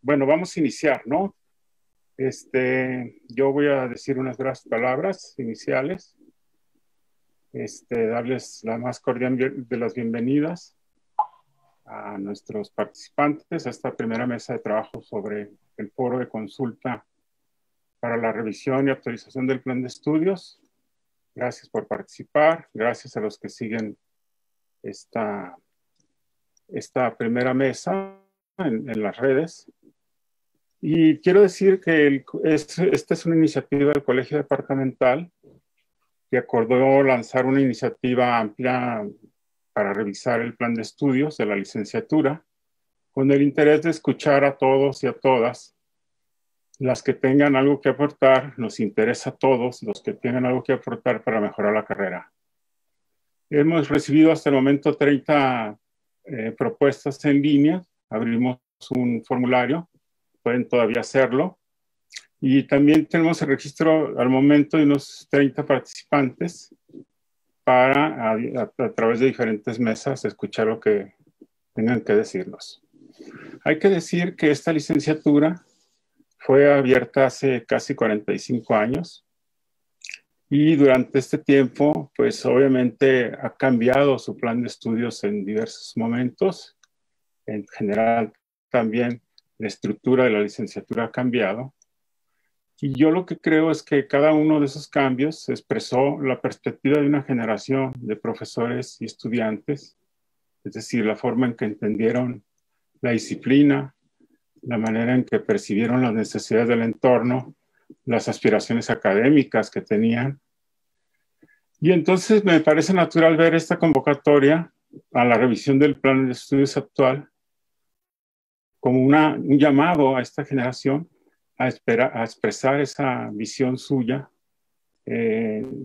Bueno, vamos a iniciar, ¿no? Yo voy a decir unas breves palabras iniciales, darles la más cordial de las bienvenidas a nuestros participantes a esta primera mesa de trabajo sobre el foro de consulta para la revisión y actualización del plan de estudios. Gracias por participar, gracias a los que siguen esta primera mesa en las redes. Y quiero decir que esta es una iniciativa del Colegio Departamental que acordó lanzar una iniciativa amplia para revisar el plan de estudios de la licenciatura, con el interés de escuchar a todos y a todas. Las que tengan algo que aportar, nos interesa a todos los que tengan algo que aportar para mejorar la carrera. Hemos recibido hasta el momento 30 propuestas en línea. Abrimos un formulario, pueden todavía hacerlo. Y también tenemos el registro al momento de unos 30 participantes para, a través de diferentes mesas, escuchar lo que tengan que decirnos. Hay que decir que esta licenciatura fue abierta hace casi 45 años y durante este tiempo, pues obviamente ha cambiado su plan de estudios en diversos momentos. En general, también la estructura de la licenciatura ha cambiado. Y yo lo que creo es que cada uno de esos cambios expresó la perspectiva de una generación de profesores y estudiantes, es decir, la forma en que entendieron la disciplina, la manera en que percibieron las necesidades del entorno, las aspiraciones académicas que tenían. Y entonces me parece natural ver esta convocatoria a la revisión del plan de estudios actual como un llamado a esta generación a expresar esa visión suya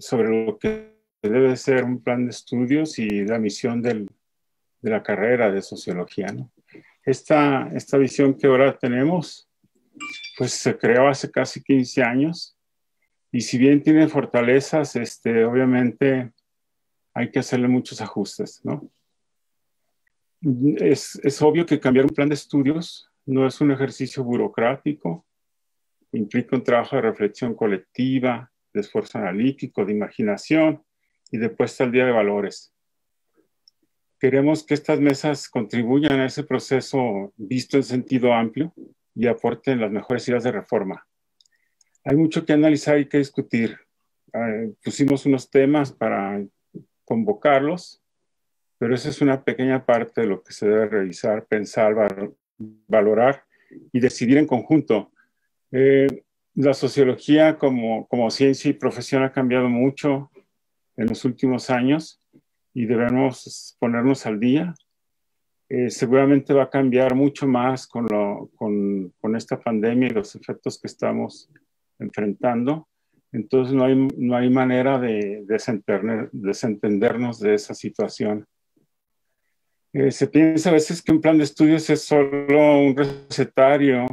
sobre lo que debe ser un plan de estudios y la misión de la carrera de sociología, ¿no? Esta visión que ahora tenemos, pues se creó hace casi 15 años y si bien tiene fortalezas, obviamente hay que hacerle muchos ajustes, ¿no? Es obvio que cambiar un plan de estudios no es un ejercicio burocrático, implica un trabajo de reflexión colectiva, de esfuerzo analítico, de imaginación y de puesta al día de valores. Queremos que estas mesas contribuyan a ese proceso visto en sentido amplio y aporten las mejores ideas de reforma. Hay mucho que analizar y que discutir. Pusimos unos temas para convocarlos, pero esa es una pequeña parte de lo que se debe revisar, pensar, valorar y decidir en conjunto. La sociología como ciencia y profesión ha cambiado mucho en los últimos años y debemos ponernos al día. Seguramente va a cambiar mucho más con esta pandemia y los efectos que estamos enfrentando. Entonces no hay manera de desentendernos de esa situación. Se piensa a veces que un plan de estudios es solo un recetario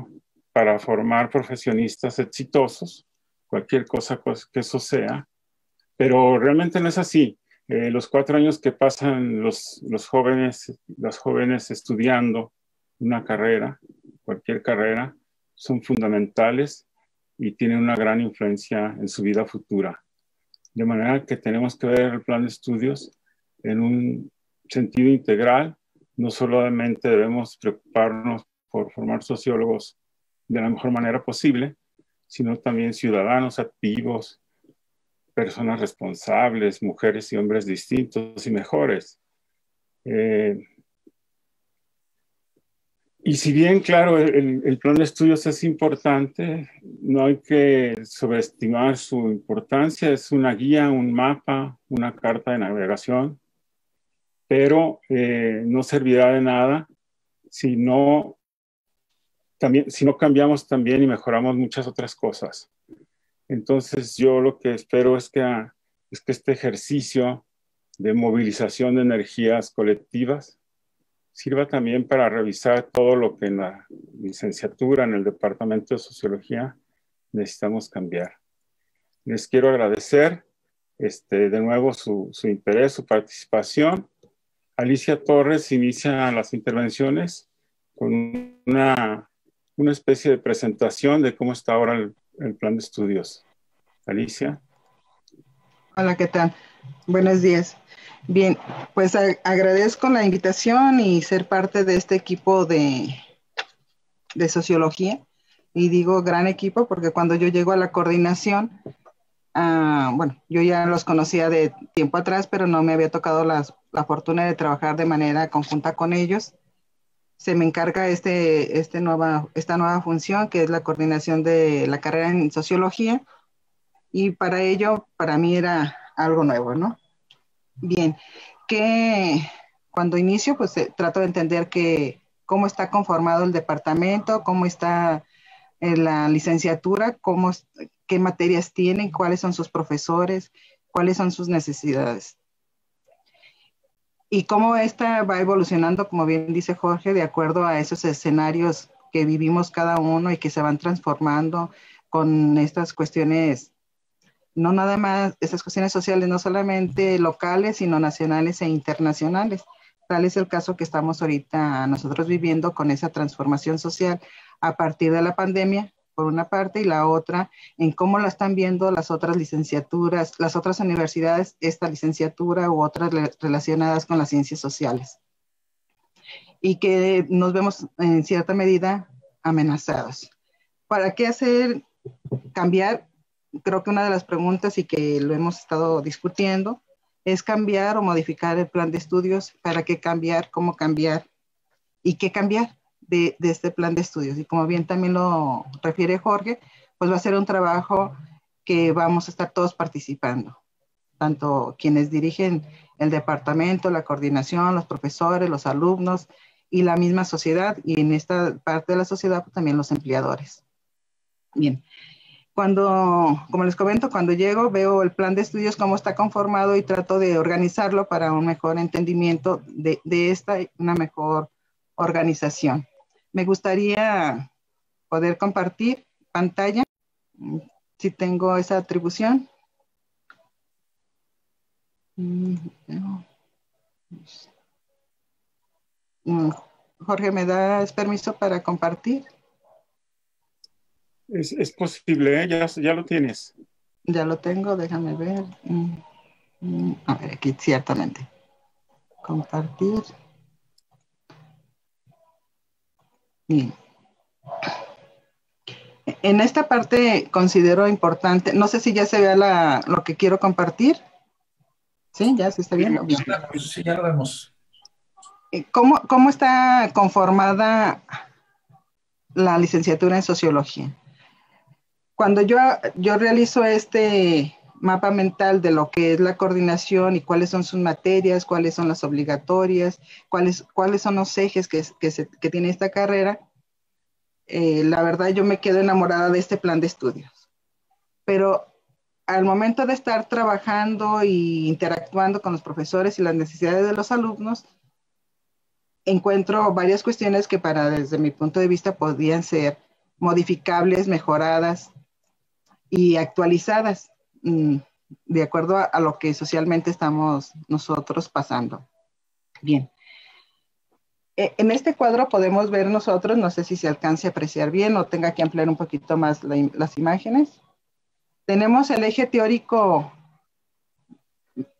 para formar profesionistas exitosos, cualquier cosa que eso sea, pero realmente no es así. Los 4 años que pasan los jóvenes estudiando una carrera, cualquier carrera, son fundamentales y tienen una gran influencia en su vida futura. De manera que tenemos que ver el plan de estudios en un sentido integral. No solamente debemos preocuparnos por formar sociólogos de la mejor manera posible, sino también ciudadanos activos, personas responsables, mujeres y hombres distintos y mejores. Y si bien, claro, el plan de estudios es importante, no hay que subestimar su importancia. Es una guía, un mapa, una carta de navegación, pero no servirá de nada si no cambiamos también y mejoramos muchas otras cosas. Entonces yo lo que espero es que este ejercicio de movilización de energías colectivas sirva también para revisar todo lo que en la licenciatura, en el Departamento de Sociología, necesitamos cambiar. Les quiero agradecer de nuevo su interés, su participación. Alicia Torres inicia las intervenciones con una una especie de presentación de cómo está ahora el plan de estudios. Alicia. Hola, ¿qué tal? Buenos días. Bien, pues agradezco la invitación y ser parte de este equipo de sociología. Y digo gran equipo porque cuando yo llego a la coordinación, bueno, yo ya los conocía de tiempo atrás, pero no me había tocado la fortuna de trabajar de manera conjunta con ellos. Se me encarga esta nueva función, que es la coordinación de la carrera en sociología, y para ello, para mí era algo nuevo, ¿no? Bien, que cuando inicio, pues trato de entender cómo está conformado el departamento, cómo está la licenciatura, qué materias tienen, cuáles son sus profesores, cuáles son sus necesidades. Y cómo esta va evolucionando, como bien dice Jorge, de acuerdo a esos escenarios que vivimos cada uno y que se van transformando con estas cuestiones, no nada más esas cuestiones sociales, no solamente locales, sino nacionales e internacionales. Tal es el caso que estamos ahorita nosotros viviendo con esa transformación social a partir de la pandemia, por una parte, y la otra, en cómo la están viendo las otras licenciaturas, las otras universidades, esta licenciatura u otras relacionadas con las ciencias sociales. Y que nos vemos en cierta medida amenazados. ¿Para qué hacer cambiar? Creo que una de las preguntas y que lo hemos estado discutiendo es cambiar o modificar el plan de estudios. ¿Para qué cambiar? ¿Cómo cambiar? ¿Y qué cambiar de este plan de estudios? Y como bien también lo refiere Jorge, pues va a ser un trabajo que vamos a estar todos participando, tanto quienes dirigen el departamento, la coordinación, los profesores, los alumnos y la misma sociedad, y en esta parte de la sociedad pues, también los empleadores. Bien. Como les comento, cuando llego veo el plan de estudios, cómo está conformado y trato de organizarlo para un mejor entendimiento de una mejor organización. Me gustaría poder compartir pantalla, si tengo esa atribución. Jorge, ¿me das permiso para compartir? Es posible, ¿eh? Ya lo tienes. Ya lo tengo, déjame ver. A ver, aquí ciertamente. Compartir. Bien. En esta parte considero importante, no sé si ya se vea lo que quiero compartir. ¿Sí? ¿Ya se está viendo? Bien. Sí, ya lo vemos. ¿Cómo está conformada la licenciatura en sociología? Cuando yo realizo este mapa mental de lo que es la coordinación y cuáles son sus materias, cuáles son las obligatorias, cuáles son los ejes que tiene esta carrera, la verdad yo me quedo enamorada de este plan de estudios. Pero al momento de estar trabajando e interactuando con los profesores y las necesidades de los alumnos, encuentro varias cuestiones que desde mi punto de vista podrían ser modificables, mejoradas y actualizadas de acuerdo a lo que socialmente estamos nosotros pasando. Bien. En este cuadro podemos ver nosotros, no sé si se alcance a apreciar bien o tenga que ampliar un poquito más las imágenes. Tenemos el eje teórico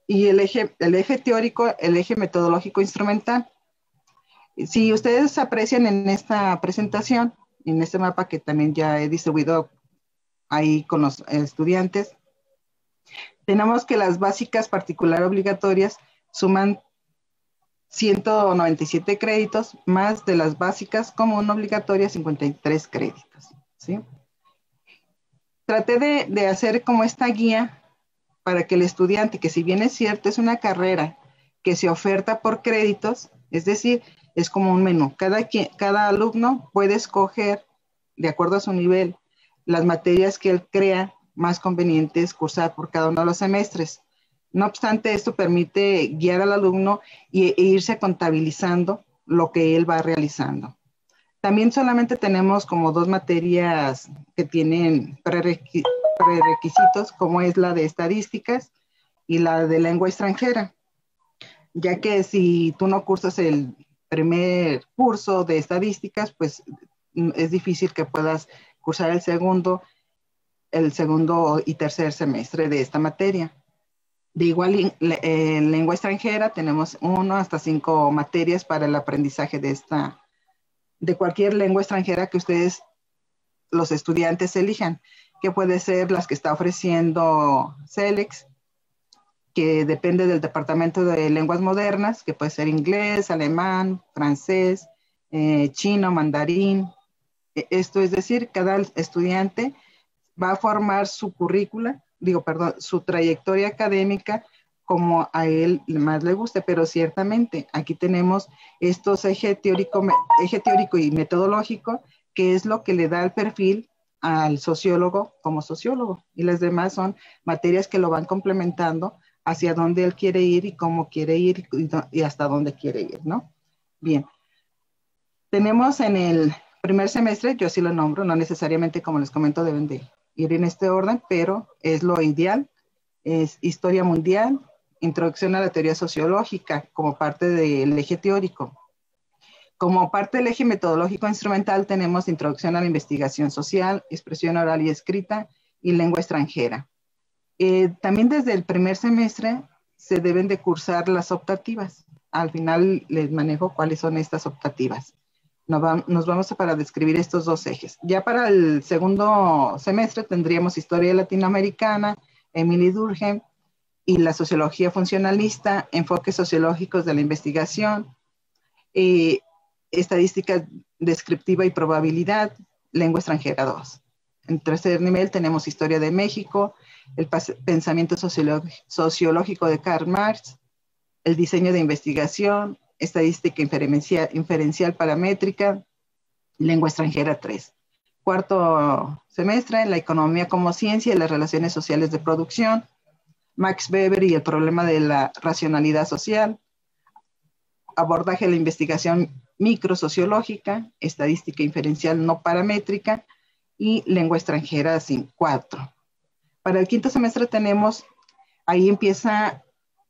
y el eje teórico, el eje metodológico instrumental. Si ustedes aprecian en esta presentación, en este mapa que también ya he distribuido ahí con los estudiantes, tenemos que las básicas particular obligatorias suman 197 créditos, más de las básicas común obligatoria 53 créditos, ¿sí? Traté de hacer como esta guía para que el estudiante, que si bien es cierto, es una carrera que se oferta por créditos, es decir, es como un menú. Cada alumno puede escoger, de acuerdo a su nivel, las materias que él crea más convenientes cursar por cada uno de los semestres. No obstante, esto permite guiar al alumno e irse contabilizando lo que él va realizando. También solamente tenemos como 2 materias que tienen prerequisitos, como es la de estadísticas y la de lengua extranjera, ya que si tú no cursas el primer curso de estadísticas, pues es difícil que puedas cursar el segundo y tercer semestre de esta materia. De igual lengua extranjera, tenemos 1 hasta 5 materias para el aprendizaje de cualquier lengua extranjera que ustedes, los estudiantes, elijan, que puede ser las que está ofreciendo CELEX, que depende del Departamento de Lenguas Modernas, que puede ser inglés, alemán, francés, chino, mandarín. Esto es decir, cada estudiante va a formar su su trayectoria académica como a él más le guste, pero ciertamente aquí tenemos estos eje teórico y metodológico, que es lo que le da el perfil al sociólogo como sociólogo, y las demás son materias que lo van complementando hacia dónde él quiere ir y cómo quiere ir y hasta dónde quiere ir, ¿no? Bien, tenemos en el primer semestre, yo sí lo nombro, no necesariamente como les comento deben de ir en este orden, pero es lo ideal, es historia mundial, introducción a la teoría sociológica como parte del eje teórico. Como parte del eje metodológico instrumental tenemos introducción a la investigación social, expresión oral y escrita y lengua extranjera. También desde el primer semestre se deben de cursar las optativas. Al final les manejo cuáles son estas optativas. Nos vamos para describir estos dos ejes. Ya para el segundo semestre tendríamos historia latinoamericana, Emily Durkheim y la sociología funcionalista, enfoques sociológicos de la investigación, estadística descriptiva y probabilidad, lengua extranjera 2. En tercer nivel tenemos historia de México, el pensamiento sociológico de Karl Marx, el diseño de investigación, estadística inferencial paramétrica, lengua extranjera 3. Cuarto semestre, la economía como ciencia y las relaciones sociales de producción, Max Weber y el problema de la racionalidad social, abordaje de la investigación microsociológica, estadística inferencial no paramétrica y lengua extranjera 4. Para el quinto semestre ahí empieza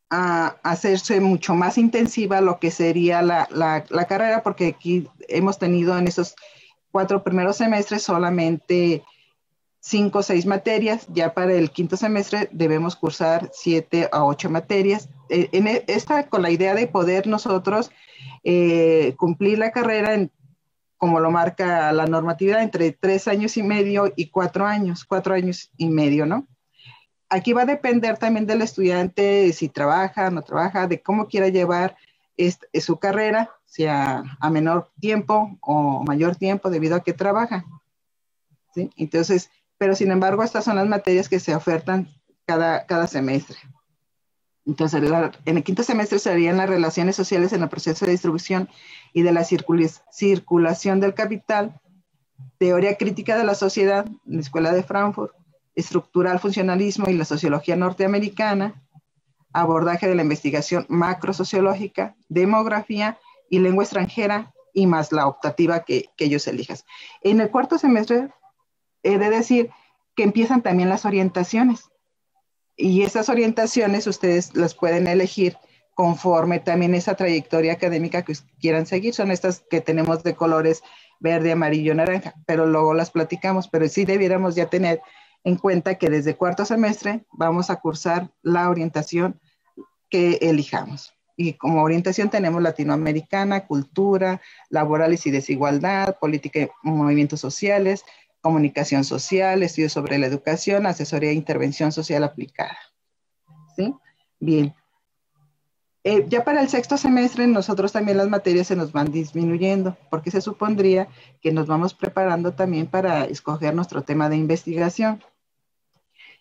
a hacerse mucho más intensiva lo que sería la carrera, porque aquí hemos tenido en esos 4 primeros semestres solamente 5 o 6 materias. Ya para el quinto semestre debemos cursar 7 a 8 materias. Esta con la idea de poder nosotros cumplir la carrera como lo marca la normatividad, entre 3 años y medio y 4 años y medio, ¿no? Aquí va a depender también del estudiante, si trabaja, no trabaja, de cómo quiera llevar su carrera, sea a menor tiempo o mayor tiempo debido a que trabaja, ¿sí? Entonces, pero sin embargo, estas son las materias que se ofertan cada semestre. Entonces, en el quinto semestre serían las relaciones sociales en el proceso de distribución y de la circulación del capital, teoría crítica de la sociedad, en la Escuela de Frankfurt, estructural funcionalismo y la sociología norteamericana, abordaje de la investigación macrosociológica, demografía y lengua extranjera, y más la optativa que ellos elijan. En el cuarto semestre, he de decir que empiezan también las orientaciones, y esas orientaciones ustedes las pueden elegir conforme también esa trayectoria académica que quieran seguir. Son estas que tenemos de colores verde, amarillo, naranja, pero luego las platicamos, pero sí debiéramos ya tener en cuenta que desde cuarto semestre vamos a cursar la orientación que elijamos. Y como orientación tenemos latinoamericana, cultura, laborales y desigualdad, política y movimientos sociales, comunicación social, estudios sobre la educación, asesoría e intervención social aplicada. ¿Sí? Bien. Ya para el sexto semestre nosotros también las materias se nos van disminuyendo, porque se supondría que nos vamos preparando también para escoger nuestro tema de investigación.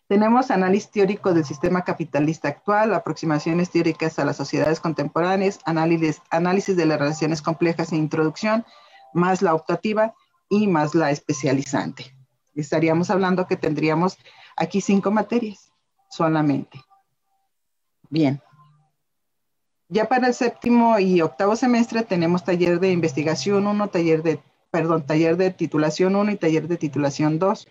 Tenemos análisis teórico del sistema capitalista actual, aproximaciones teóricas a las sociedades contemporáneas, análisis de las relaciones complejas e introducción, más la optativa y más la especializante. Estaríamos hablando que tendríamos aquí 5 materias solamente. Bien. Ya para el séptimo y octavo semestre tenemos taller de investigación 1, taller de titulación 1 y taller de titulación 2,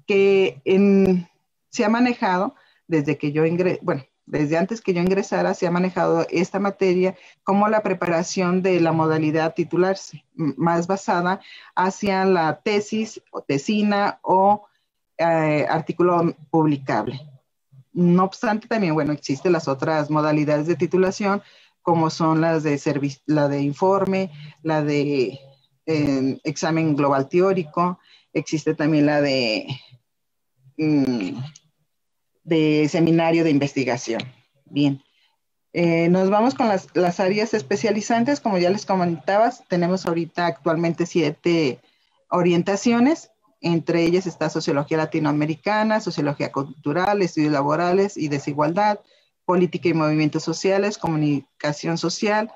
que se ha manejado desde que yo ingresé, bueno, desde antes que yo ingresara se ha manejado esta materia como la preparación de la modalidad titularse, más basada hacia la tesis o tesina o artículo publicable. No obstante, también, bueno, existen las otras modalidades de titulación, como son las de la de informe, la de examen global teórico, existe también la de seminario de investigación. Bien, nos vamos con las áreas especializantes. Como ya les comentaba, tenemos ahorita actualmente 7 orientaciones. Entre ellas está Sociología Latinoamericana, Sociología Cultural, Estudios Laborales y Desigualdad, Política y Movimientos Sociales, Comunicación Social,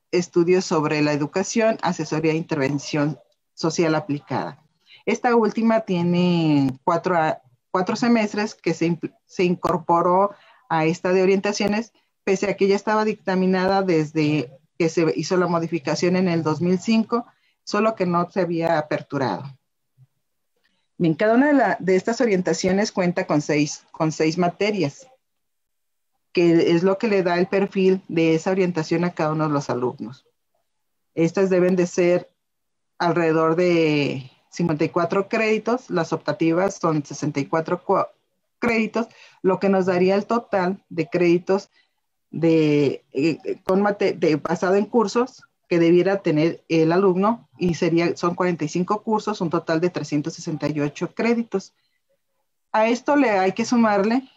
Estudios sobre la Educación, Asesoría e Intervención Social Aplicada. Esta última tiene 4 semestres que se incorporó a esta de orientaciones, pese a que ya estaba dictaminada desde que se hizo la modificación en el 2005, solo que no se había aperturado. Bien, cada una de estas orientaciones cuenta con seis materias, que es lo que le da el perfil de esa orientación a cada uno de los alumnos. Estas deben de ser alrededor de 54 créditos, las optativas son 64 créditos, lo que nos daría el total de créditos basado en cursos que debiera tener el alumno, y son 45 cursos, un total de 368 créditos. A esto le hay que sumarle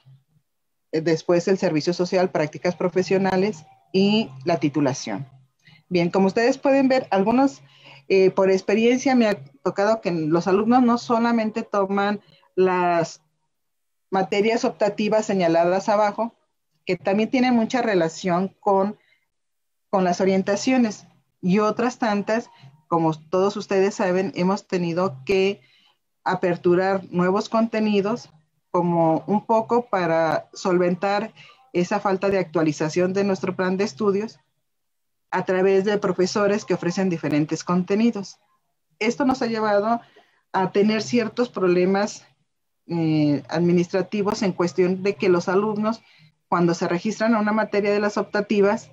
después el servicio social, prácticas profesionales y la titulación. Bien, como ustedes pueden ver, algunos, por experiencia me ha tocado que los alumnos no solamente toman las materias optativas señaladas abajo, que también tienen mucha relación con las orientaciones, y otras tantas, como todos ustedes saben, hemos tenido que aperturar nuevos contenidos como un poco para solventar esa falta de actualización de nuestro plan de estudios a través de profesores que ofrecen diferentes contenidos. Esto nos ha llevado a tener ciertos problemas administrativos en cuestión de que los alumnos, cuando se registran a una materia de las optativas,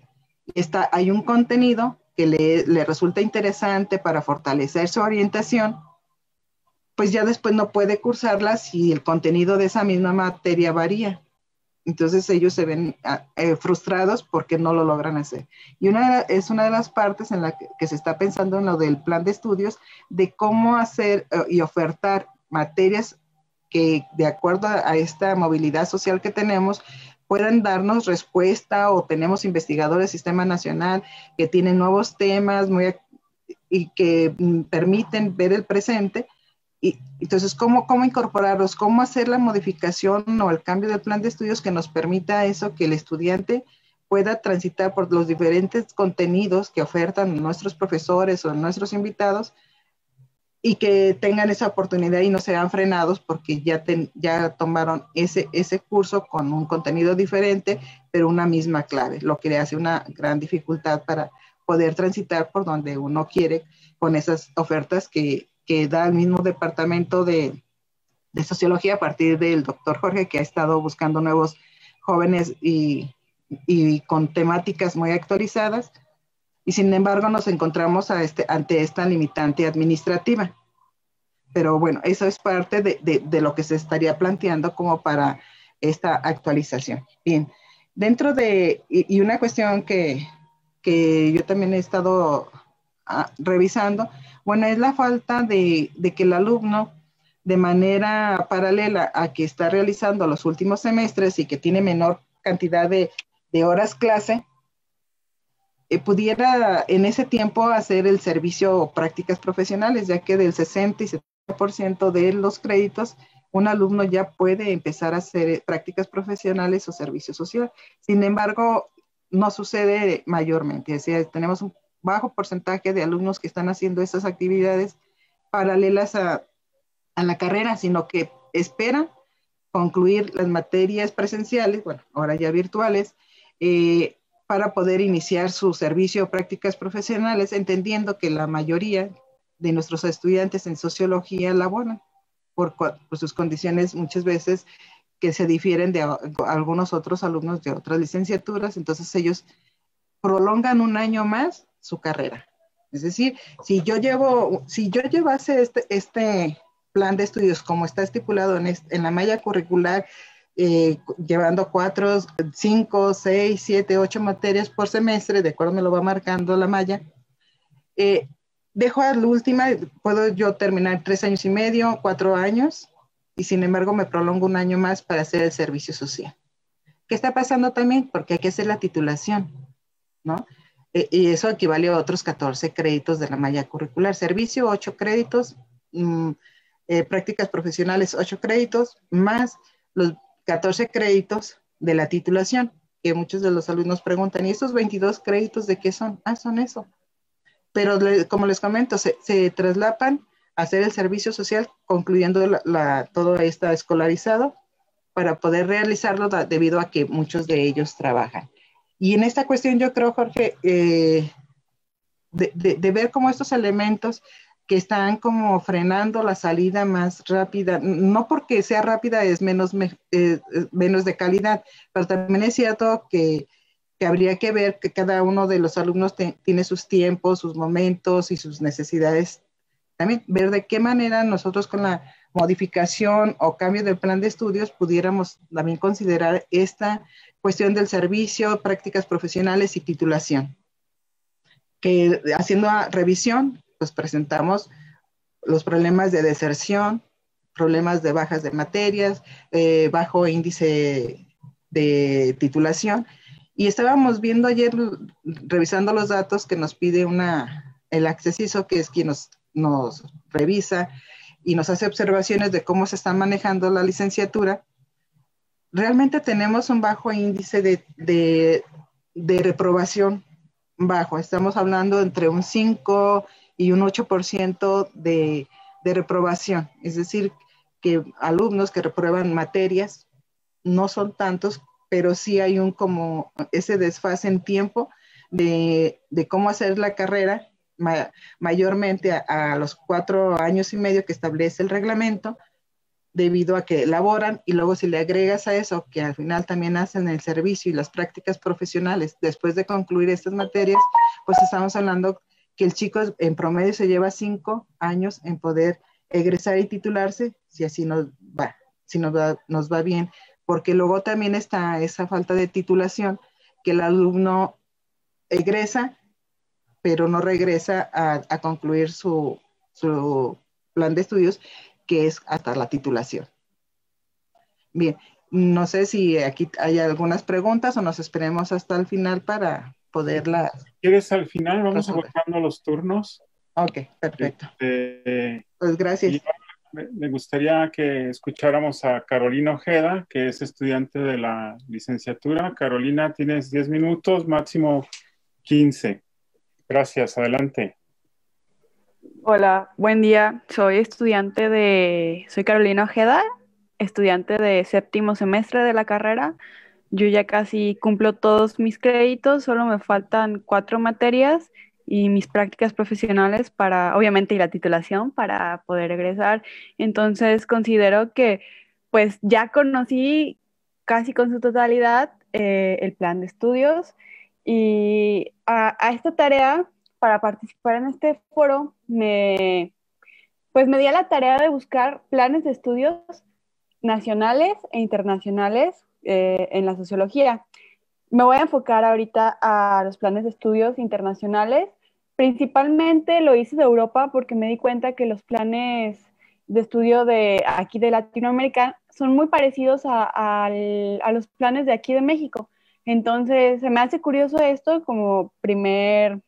hay un contenido que le resulta interesante para fortalecer su orientación, pues ya después no puede cursarla si el contenido de esa misma materia varía. Entonces ellos se ven frustrados porque no lo logran hacer. Y es una de las partes en la que se está pensando en lo del plan de estudios, de cómo hacer y ofertar materias que, de acuerdo a esta movilidad social que tenemos, puedan darnos respuesta, o tenemos investigadores del Sistema Nacional que tienen nuevos temas y que permiten ver el presente. Y entonces, ¿cómo incorporarlos? ¿Cómo hacer la modificación o el cambio del plan de estudios que nos permita eso, que el estudiante pueda transitar por los diferentes contenidos que ofertan nuestros profesores o nuestros invitados, y que tengan esa oportunidad y no sean frenados porque ya tomaron ese curso con un contenido diferente, pero una misma clave, lo que le hace una gran dificultad para poder transitar por donde uno quiere con esas ofertas que da el mismo departamento de sociología a partir del doctor Jorge, que ha estado buscando nuevos jóvenes y con temáticas muy actualizadas. Y sin embargo nos encontramos ante esta limitante administrativa. Pero bueno, eso es parte de lo que se estaría planteando como para esta actualización. Bien, dentro y una cuestión que yo también he estado revisando, bueno, es la falta de que el alumno, de manera paralela a que está realizando los últimos semestres y que tiene menor cantidad de horas clase, pudiera en ese tiempo hacer el servicio o prácticas profesionales, ya que del 60 y 70% de los créditos, un alumno ya puede empezar a hacer prácticas profesionales o servicio social. Sin embargo, no sucede mayormente. Es decir, tenemos un bajo porcentaje de alumnos que están haciendo esas actividades paralelas a la carrera, sino que esperan concluir las materias presenciales, bueno, ahora ya virtuales, para poder iniciar su servicio o prácticas profesionales, entendiendo que la mayoría de nuestros estudiantes en sociología laboran por sus condiciones muchas veces que se difieren de algunos otros alumnos de otras licenciaturas, entonces ellos prolongan un año más su carrera. Es decir, si yo llevase este plan de estudios como está estipulado en la malla curricular, llevando 4, 5, 6, 7, 8 materias por semestre, de acuerdo me lo va marcando la malla, dejo a la última, puedo yo terminar 3 años y medio, 4 años, y sin embargo me prolongo un año más para hacer el servicio social. ¿Qué está pasando también? Porque hay que hacer la titulación, ¿no? Y eso equivale a otros 14 créditos de la malla curricular. Servicio, 8 créditos, prácticas profesionales, 8 créditos, más los 14 créditos de la titulación, que muchos de los alumnos preguntan, ¿y estos 22 créditos de qué son? Ah, son eso. Pero como les comento, se traslapan a hacer el servicio social, concluyendo todo está escolarizado, para poder realizarlo debido a que muchos de ellos trabajan. Y en esta cuestión yo creo, Jorge, de ver cómo estos elementos que están como frenando la salida más rápida, no porque sea rápida es menos de calidad, pero también es cierto que habría que ver que cada uno de los alumnos tiene sus tiempos, sus momentos y sus necesidades. También ver de qué manera nosotros con la modificación o cambio del plan de estudios pudiéramos también considerar esta cuestión del servicio, prácticas profesionales y titulación. Que haciendo revisión, pues presentamos los problemas de deserción, problemas de bajas de materias, bajo índice de titulación. Y estábamos viendo ayer, revisando los datos que nos pide el accesiso, que es quien nos revisa y nos hace observaciones de cómo se está manejando la licenciatura. Realmente tenemos un bajo índice de reprobación bajo. Estamos hablando entre un 5 y un 8% de reprobación. Es decir, que alumnos que reprueban materias no son tantos, pero sí hay como ese desfase en tiempo de cómo hacer la carrera, mayormente a los 4 años y medio que establece el reglamento, debido a que elaboran, y luego si le agregas a eso que al final también hacen el servicio y las prácticas profesionales después de concluir estas materias, pues estamos hablando que el chico en promedio se lleva 5 años en poder egresar y titularse, si así nos va bien, porque luego también está esa falta de titulación, que el alumno egresa, pero no regresa a concluir su plan de estudios, que es hasta la titulación. Bien, no sé si aquí hay algunas preguntas o nos esperemos hasta el final para poderla. Si quieres, al final vamos resolver. agotando los turnos. Ok, perfecto. Pues gracias. Me gustaría que escucháramos a Carolina Ojeda, que es estudiante de la licenciatura. Carolina, tienes 10 minutos, máximo 15. Gracias, adelante. Hola, buen día. Soy Carolina Ojeda, estudiante de séptimo semestre de la carrera. Yo ya casi cumplo todos mis créditos, solo me faltan 4 materias y mis prácticas profesionales obviamente, y la titulación para poder egresar. Entonces considero que pues ya conocí casi con su totalidad el plan de estudios y a esta tarea para participar en este foro, pues me di a la tarea de buscar planes de estudios nacionales e internacionales en la sociología. Me voy a enfocar ahorita a los planes de estudios internacionales. Principalmente lo hice de Europa porque me di cuenta que los planes de estudio de aquí de Latinoamérica son muy parecidos a los planes de aquí de México. Entonces, se me hace curioso esto como primer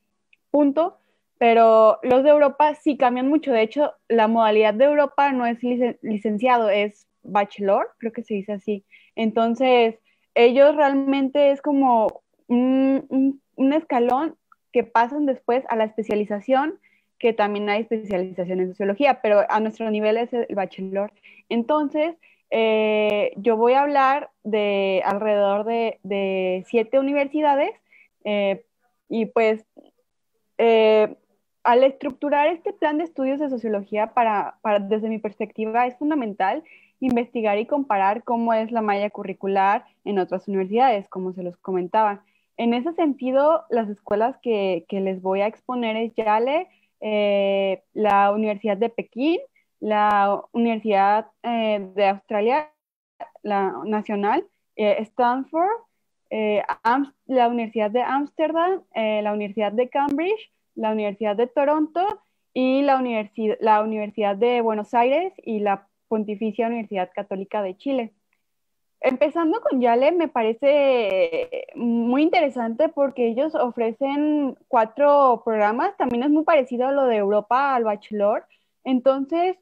punto, pero los de Europa sí cambian mucho. De hecho, la modalidad de Europa no es licenciado, es bachelor, creo que se dice así. Entonces, ellos realmente es como un escalón que pasan después a la especialización, que también hay especialización en sociología, pero a nuestro nivel es el bachelor. Entonces, yo voy a hablar de alrededor de 7 universidades y pues al estructurar este plan de estudios de sociología desde mi perspectiva es fundamental investigar y comparar cómo es la malla curricular en otras universidades, como se los comentaba. En ese sentido, las escuelas que les voy a exponer es Yale, la Universidad de Pekín, la Universidad de Australia, la Nacional, Stanford, la Universidad de Ámsterdam, la Universidad de Cambridge, la Universidad de Toronto y la Universidad de Buenos Aires y la Pontificia Universidad Católica de Chile. Empezando con Yale, me parece muy interesante porque ellos ofrecen 4 programas, también es muy parecido a lo de Europa, al bachelor. Entonces,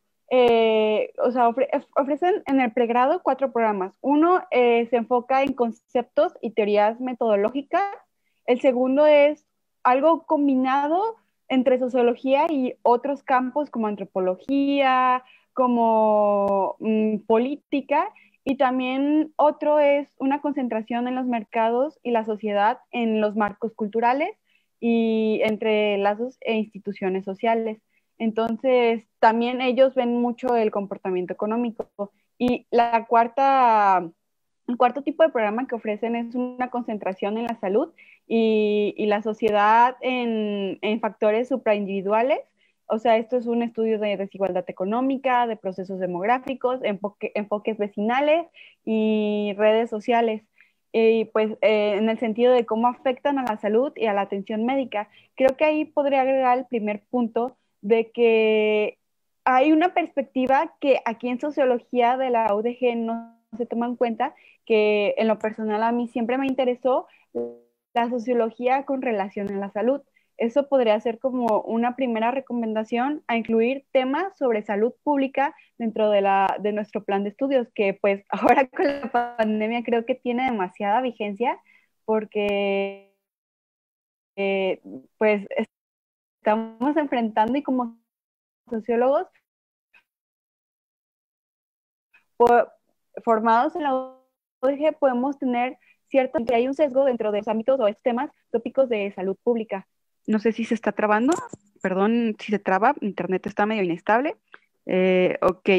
o sea, ofrecen en el pregrado 4 programas. Uno se enfoca en conceptos y teorías metodológicas. El segundo es algo combinado entre sociología y otros campos como antropología, como política. Y también otro es una concentración en los mercados y la sociedad en los marcos culturales y entre lazos e instituciones sociales. Entonces, también ellos ven mucho el comportamiento económico. Y el cuarto tipo de programa que ofrecen es una concentración en la salud y la sociedad en factores supraindividuales. O sea, esto es un estudio de desigualdad económica, de procesos demográficos, enfoques vecinales y redes sociales. Y pues en el sentido de cómo afectan a la salud y a la atención médica. Creo que ahí podría agregar el primer punto de que hay una perspectiva que aquí en sociología de la UDG no se toma en cuenta, que en lo personal a mí siempre me interesó la sociología con relación a la salud. Eso podría ser como una primera recomendación a incluir temas sobre salud pública dentro de nuestro plan de estudios, que pues ahora con la pandemia creo que tiene demasiada vigencia porque pues estamos enfrentando y como sociólogos formados en la UDG podemos tener cierto que hay un sesgo dentro de los ámbitos o estos temas tópicos de salud pública. No sé si se está trabando, perdón si se traba, internet está medio inestable. Ok,